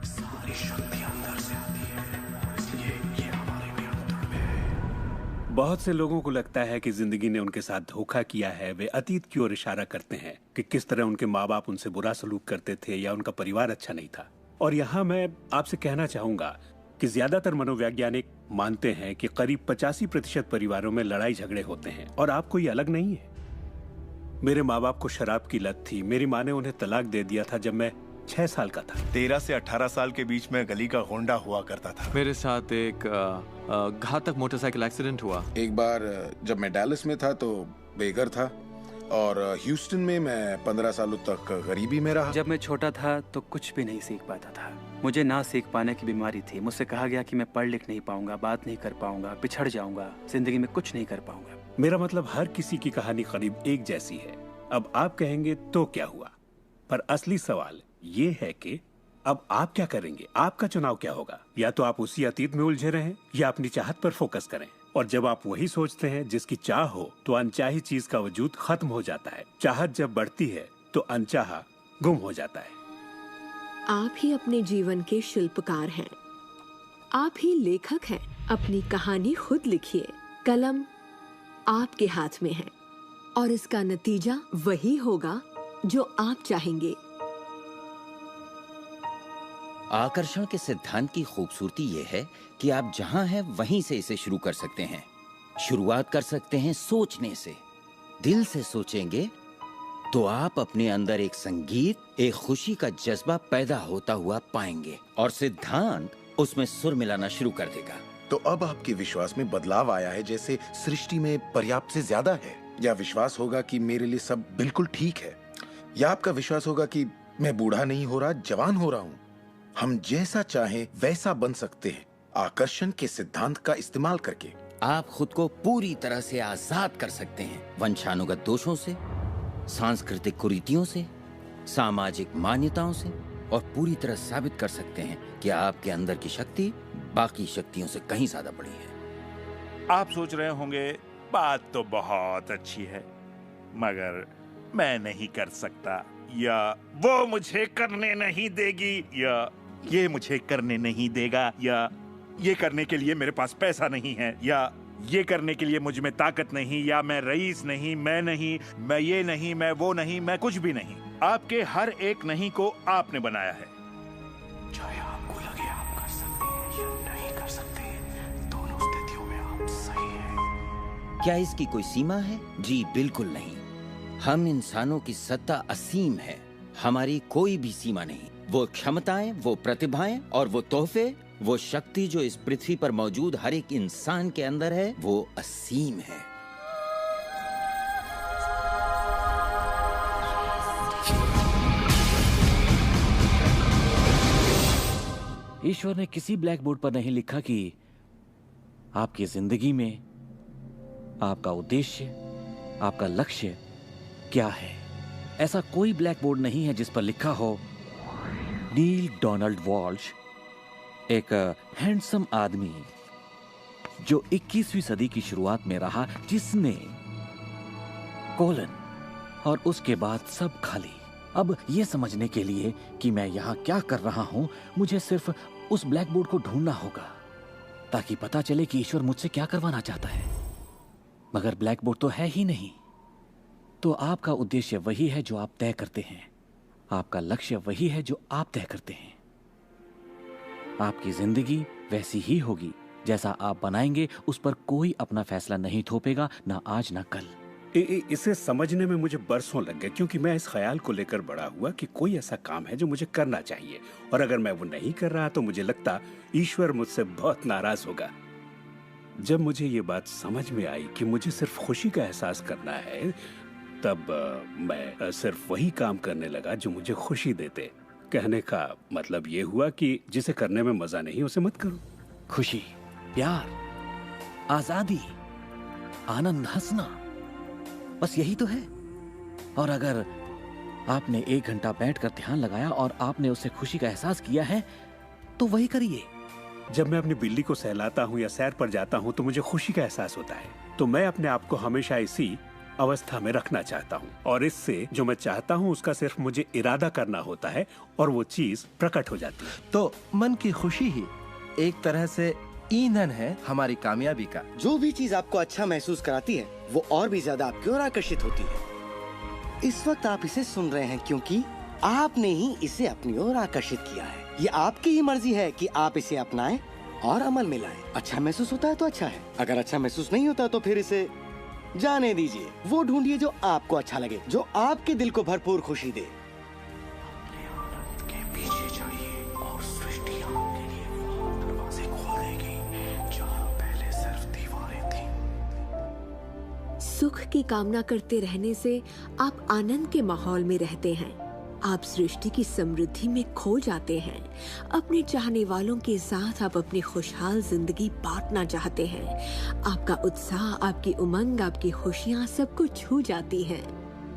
सारी शक्ति अंदर से आती है, इसलिए ये हमारे भी अंदर में है। बहुत से लोगों को लगता है कि जिंदगी ने उनके साथ धोखा किया है। वे अतीत की ओर इशारा करते हैं कि किस तरह उनके माँ बाप उनसे बुरा सलूक करते थे या उनका परिवार अच्छा नहीं था। और यहाँ मैं आपसे कहना चाहूंगा कि ज्यादातर मनोवैज्ञानिक मानते हैं कि करीब 85% परिवारों में लड़ाई झगड़े होते हैं और आप कोई अलग नहीं है। मेरे माँ बाप को शराब की लत थी। मेरी माँ ने उन्हें तलाक दे दिया था जब मैं 6 साल का था। 13 से 18 साल के बीच में गली का गुंडा हुआ करता था। मेरे साथ एक घातक मोटरसाइकिल एक्सीडेंट हुआ। एक बार जब मैं डैलस में था तो बेघर था, और ह्यूस्टन में मैं 15 सालों तक गरीबी में रहा। जब मैं छोटा था तो कुछ भी नहीं सीख पाता था। मुझे ना सीख पाने की बीमारी थी। मुझसे कहा गया कि मैं पढ़ लिख नहीं पाऊंगा, बात नहीं कर पाऊंगा, पिछड़ जाऊंगा, जिंदगी में कुछ नहीं कर पाऊंगा। मेरा मतलब हर किसी की कहानी करीब एक जैसी है। अब आप कहेंगे तो क्या हुआ, पर असली सवाल ये है कि अब आप क्या करेंगे? आपका चुनाव क्या होगा? या तो आप उसी अतीत में उलझे रहें या अपनी चाहत पर फोकस करें। और जब आप वही सोचते हैं जिसकी चाह हो, तो अनचाही चीज का वजूद खत्म हो जाता है। चाहत जब बढ़ती है तो अनचाहा गुम हो जाता है। आप ही अपने जीवन के शिल्पकार हैं, आप ही लेखक हैं। अपनी कहानी खुद लिखिए, कलम आपके हाथ में है और इसका नतीजा वही होगा जो आप चाहेंगे। आकर्षण के सिद्धांत की खूबसूरती यह है कि आप जहां हैं वहीं से इसे शुरू कर सकते हैं। शुरुआत कर सकते हैं सोचने से। दिल से सोचेंगे तो आप अपने अंदर एक संगीत, एक खुशी का जज्बा पैदा होता हुआ पाएंगे और सिद्धांत उसमें सुर मिलाना शुरू कर देगा। तो अब आपके विश्वास में बदलाव आया है, जैसे सृष्टि में पर्याप्त से ज्यादा है? या विश्वास होगा कि मेरे लिए सब बिल्कुल ठीक है? या आपका विश्वास होगा कि मैं बूढ़ा नहीं हो रहा, जवान हो रहा हूँ? हम जैसा चाहें वैसा बन सकते हैं आकर्षण के सिद्धांत का इस्तेमाल करके। आप खुद को पूरी तरह से आजाद कर सकते हैं वंशानुगत दोषों से, सांस्कृतिक कुरीतियों से, सामाजिक मान्यताओं से, और पूरी तरह साबित कर सकते हैं कि आपके अंदर की शक्ति बाकी शक्तियों से कहीं ज्यादा बड़ी है। आप सोच रहे होंगे बात तो बहुत अच्छी है, मगर मैं नहीं कर सकता, या वो मुझे करने नहीं देगी, या ये मुझे करने नहीं देगा, या ये करने के लिए मेरे पास पैसा नहीं है, या ये करने के लिए मुझ में ताकत नहीं, या मैं रईस नहीं, मैं नहीं, मैं ये नहीं, मैं वो नहीं, मैं कुछ भी नहीं। आपके हर एक नहीं को आपने बनाया है। चाहे आपको लगे आप कर सकते हैं या नहीं कर सकते, दोनों स्थितियों में आप सही हैं। क्या इसकी कोई सीमा है? जी बिल्कुल नहीं। हम इंसानों की सत्ता असीम है, हमारी कोई भी सीमा नहीं। वो क्षमताएं, वो प्रतिभाएं और वो तोहफे, वो शक्ति जो इस पृथ्वी पर मौजूद हर एक इंसान के अंदर है, वो असीम है। ईश्वर ने किसी ब्लैक बोर्ड पर नहीं लिखा कि आपकी जिंदगी में आपका उद्देश्य, आपका लक्ष्य क्या है। ऐसा कोई ब्लैक बोर्ड नहीं है जिस पर लिखा हो नील डोनाल्ड वॉल्श, एक हैंडसम आदमी जो 21वीं सदी की शुरुआत में रहा, जिसने कोलन और उसके बाद सब खाली। अब यह समझने के लिए कि मैं यहां क्या कर रहा हूं, मुझे सिर्फ उस ब्लैक बोर्ड को ढूंढना होगा ताकि पता चले कि ईश्वर मुझसे क्या करवाना चाहता है। मगर ब्लैक बोर्ड तो है ही नहीं। तो आपका उद्देश्य वही है जो आप तय करते हैं, आपका लक्ष्य वही है जो आप तय करते हैं। आपकी जिंदगी वैसी ही होगी जैसा आप बनाएंगे, उस पर कोई अपना फैसला नहीं थोपेगा, ना आज ना कल। इसे समझने में मुझे बरसों लग गए, क्योंकि मैं इस ख्याल को लेकर बड़ा हुआ कि कोई ऐसा काम है जो मुझे करना चाहिए, और अगर मैं वो नहीं कर रहा तो मुझे लगता ईश्वर मुझसे बहुत नाराज होगा। जब मुझे ये बात समझ में आई कि मुझे सिर्फ खुशी का एहसास करना है, तब मैं सिर्फ वही काम करने लगा जो मुझे खुशी देते। कहने का मतलब ये हुआ कि जिसे करने में मजा नहीं उसे मत करो। खुशी, प्यार, आजादी, आनंद, हंसना, बस यही तो है। और अगर आपने 1 घंटा बैठकर ध्यान लगाया और आपने उससे खुशी का एहसास किया है, तो वही करिए। जब मैं अपनी बिल्ली को सहलाता हूँ या सैर पर जाता हूँ तो मुझे खुशी का एहसास होता है। तो मैं अपने आप को हमेशा इसी अवस्था में रखना चाहता हूँ, और इससे जो मैं चाहता हूँ उसका सिर्फ मुझे इरादा करना होता है और वो चीज प्रकट हो जाती है। तो मन की खुशी ही एक तरह से ईंधन है हमारी कामयाबी का। जो भी चीज आपको अच्छा महसूस कराती है वो और भी ज्यादा आपकी ओर आकर्षित होती है। इस वक्त आप इसे सुन रहे हैं क्योंकि आपने ही इसे अपनी ओर आकर्षित किया है। ये आपकी ही मर्जी है कि आप इसे अपनाएं और अमल में लाएं। अच्छा महसूस होता है तो अच्छा है, अगर अच्छा महसूस नहीं होता तो फिर इसे जाने दीजिए। वो ढूंढिए जो आपको अच्छा लगे, जो आपके दिल को भरपूर खुशी दे। अपने आनंद के पीछे जाइए और सृष्टि आपके लिए वो दरवाजे खोल देगी जहां पहले सिर्फ दीवारें थीं। सुख की कामना करते रहने से आप आनंद के माहौल में रहते हैं। आप सृष्टि की समृद्धि में खो जाते हैं। अपने चाहने वालों के साथ आप अपनी खुशहाल जिंदगी बांटना चाहते हैं। आपका उत्साह, आपकी उमंग, आपकी खुशियाँ सब कुछ छू जाती हैं।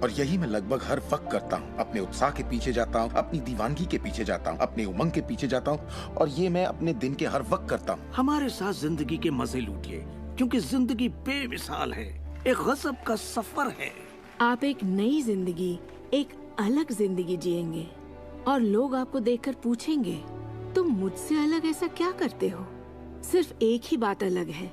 और यही मैं लगभग हर वक्त करता हूँ। अपने उत्साह के पीछे जाता हूँ, अपनी दीवानगी के पीछे जाता हूँ, अपनी उमंग के पीछे जाता हूँ, और ये मैं अपने दिन के हर वक्त करता हूँ। हमारे साथ जिंदगी के मजे लूटिए, क्योंकि जिंदगी बेमिसाल है, एक गजब का सफर है। आप एक नई जिंदगी, एक अलग जिंदगी जिएंगे और लोग आपको देखकर पूछेंगे, तुम मुझसे अलग ऐसा क्या करते हो? सिर्फ एक ही बात अलग है,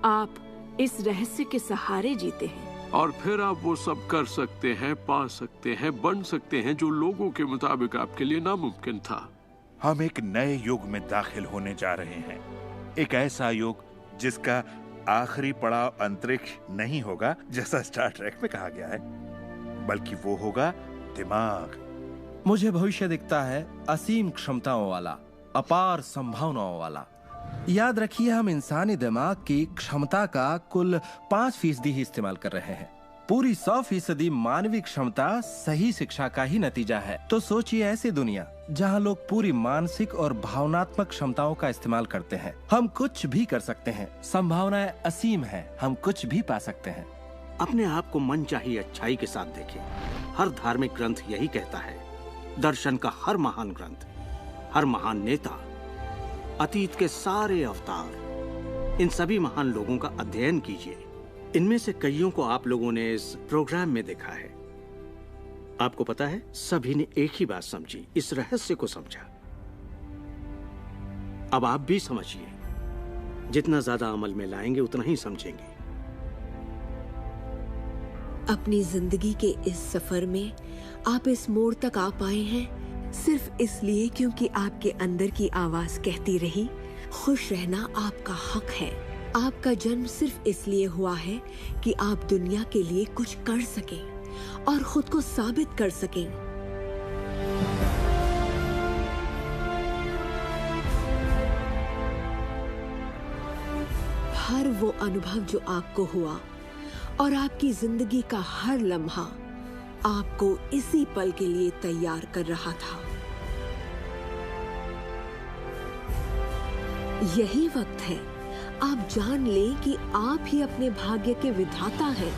आप इस रहस्य के सहारे जीते हैं। और फिर आप वो सब कर सकते हैं, पा सकते हैं, बन सकते हैं जो लोगों के मुताबिक आपके लिए नामुमकिन था। हम एक नए युग में दाखिल होने जा रहे हैं, एक ऐसा युग जिसका आखिरी पड़ाव अंतरिक्ष नहीं होगा जैसा स्टार ट्रेक में कहा गया है, बल्कि वो होगा दिमाग। मुझे भविष्य दिखता है असीम क्षमताओं वाला, अपार संभावनाओं वाला। याद रखिए, हम इंसानी दिमाग की क्षमता का कुल 5% ही इस्तेमाल कर रहे हैं। पूरी 100% मानवीय क्षमता सही शिक्षा का ही नतीजा है। तो सोचिए ऐसी दुनिया जहां लोग पूरी मानसिक और भावनात्मक क्षमताओं का इस्तेमाल करते हैं। हम कुछ भी कर सकते हैं, संभावनाएं असीम है, हम कुछ भी पा सकते हैं। अपने आप को मनचाही अच्छाई के साथ देखें। हर धार्मिक ग्रंथ यही कहता है। दर्शन का हर महान ग्रंथ, हर महान नेता, अतीत के सारे अवतार, इन सभी महान लोगों का अध्ययन कीजिए। इनमें से कईयों को आप लोगों ने इस प्रोग्राम में देखा है। आपको पता है, सभी ने एक ही बात समझी, इस रहस्य को समझा। अब आप भी समझिए। जितना ज्यादा अमल में लाएंगे उतना ही समझेंगे। अपनी जिंदगी के इस सफर में आप इस मोड़ तक आ पाए हैं सिर्फ इसलिए क्योंकि आपके अंदर की आवाज कहती रही, खुश रहना आपका हक है। आपका जन्म सिर्फ इसलिए हुआ है कि आप दुनिया के लिए कुछ कर सकें और खुद को साबित कर सकें। हर वो अनुभव जो आपको हुआ और आपकी जिंदगी का हर लम्हा आपको इसी पल के लिए तैयार कर रहा था। यही वक्त है आप जान लें कि आप ही अपने भाग्य के विधाता हैं।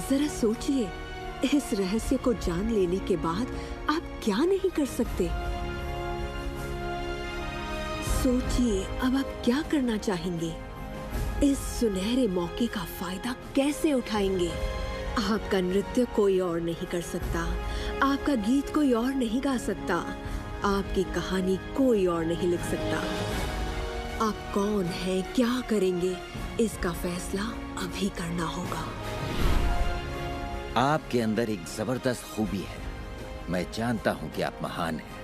जरा सोचिए, इस रहस्य को जान लेने के बाद आप क्या नहीं कर सकते? सोचिए, अब आप क्या करना चाहेंगे? इस सुनहरे मौके का फायदा कैसे उठाएंगे? आपका नृत्य कोई और नहीं कर सकता, आपका गीत कोई और नहीं गा सकता, आपकी कहानी कोई और नहीं लिख सकता। आप कौन हैं, क्या करेंगे, इसका फैसला अभी करना होगा। आपके अंदर एक जबरदस्त खूबी है। मैं जानता हूं कि आप महान हैं।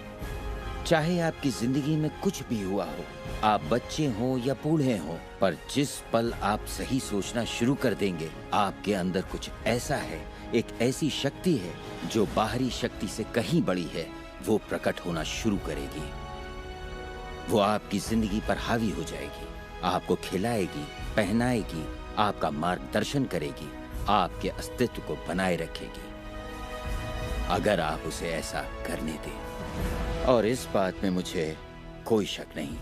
चाहे आपकी जिंदगी में कुछ भी हुआ हो, आप बच्चे हों या बूढ़े हों, पर जिस पल आप सही सोचना शुरू कर देंगे, आपके अंदर कुछ ऐसा है, एक ऐसी शक्ति है जो बाहरी शक्ति से कहीं बड़ी है, वो प्रकट होना शुरू करेगी। वो आपकी जिंदगी पर हावी हो जाएगी, आपको खिलाएगी, पहनाएगी, आपका मार्गदर्शन करेगी, आपके अस्तित्व को बनाए रखेगी, अगर आप उसे ऐसा करने दें। और इस बात में मुझे कोई शक नहीं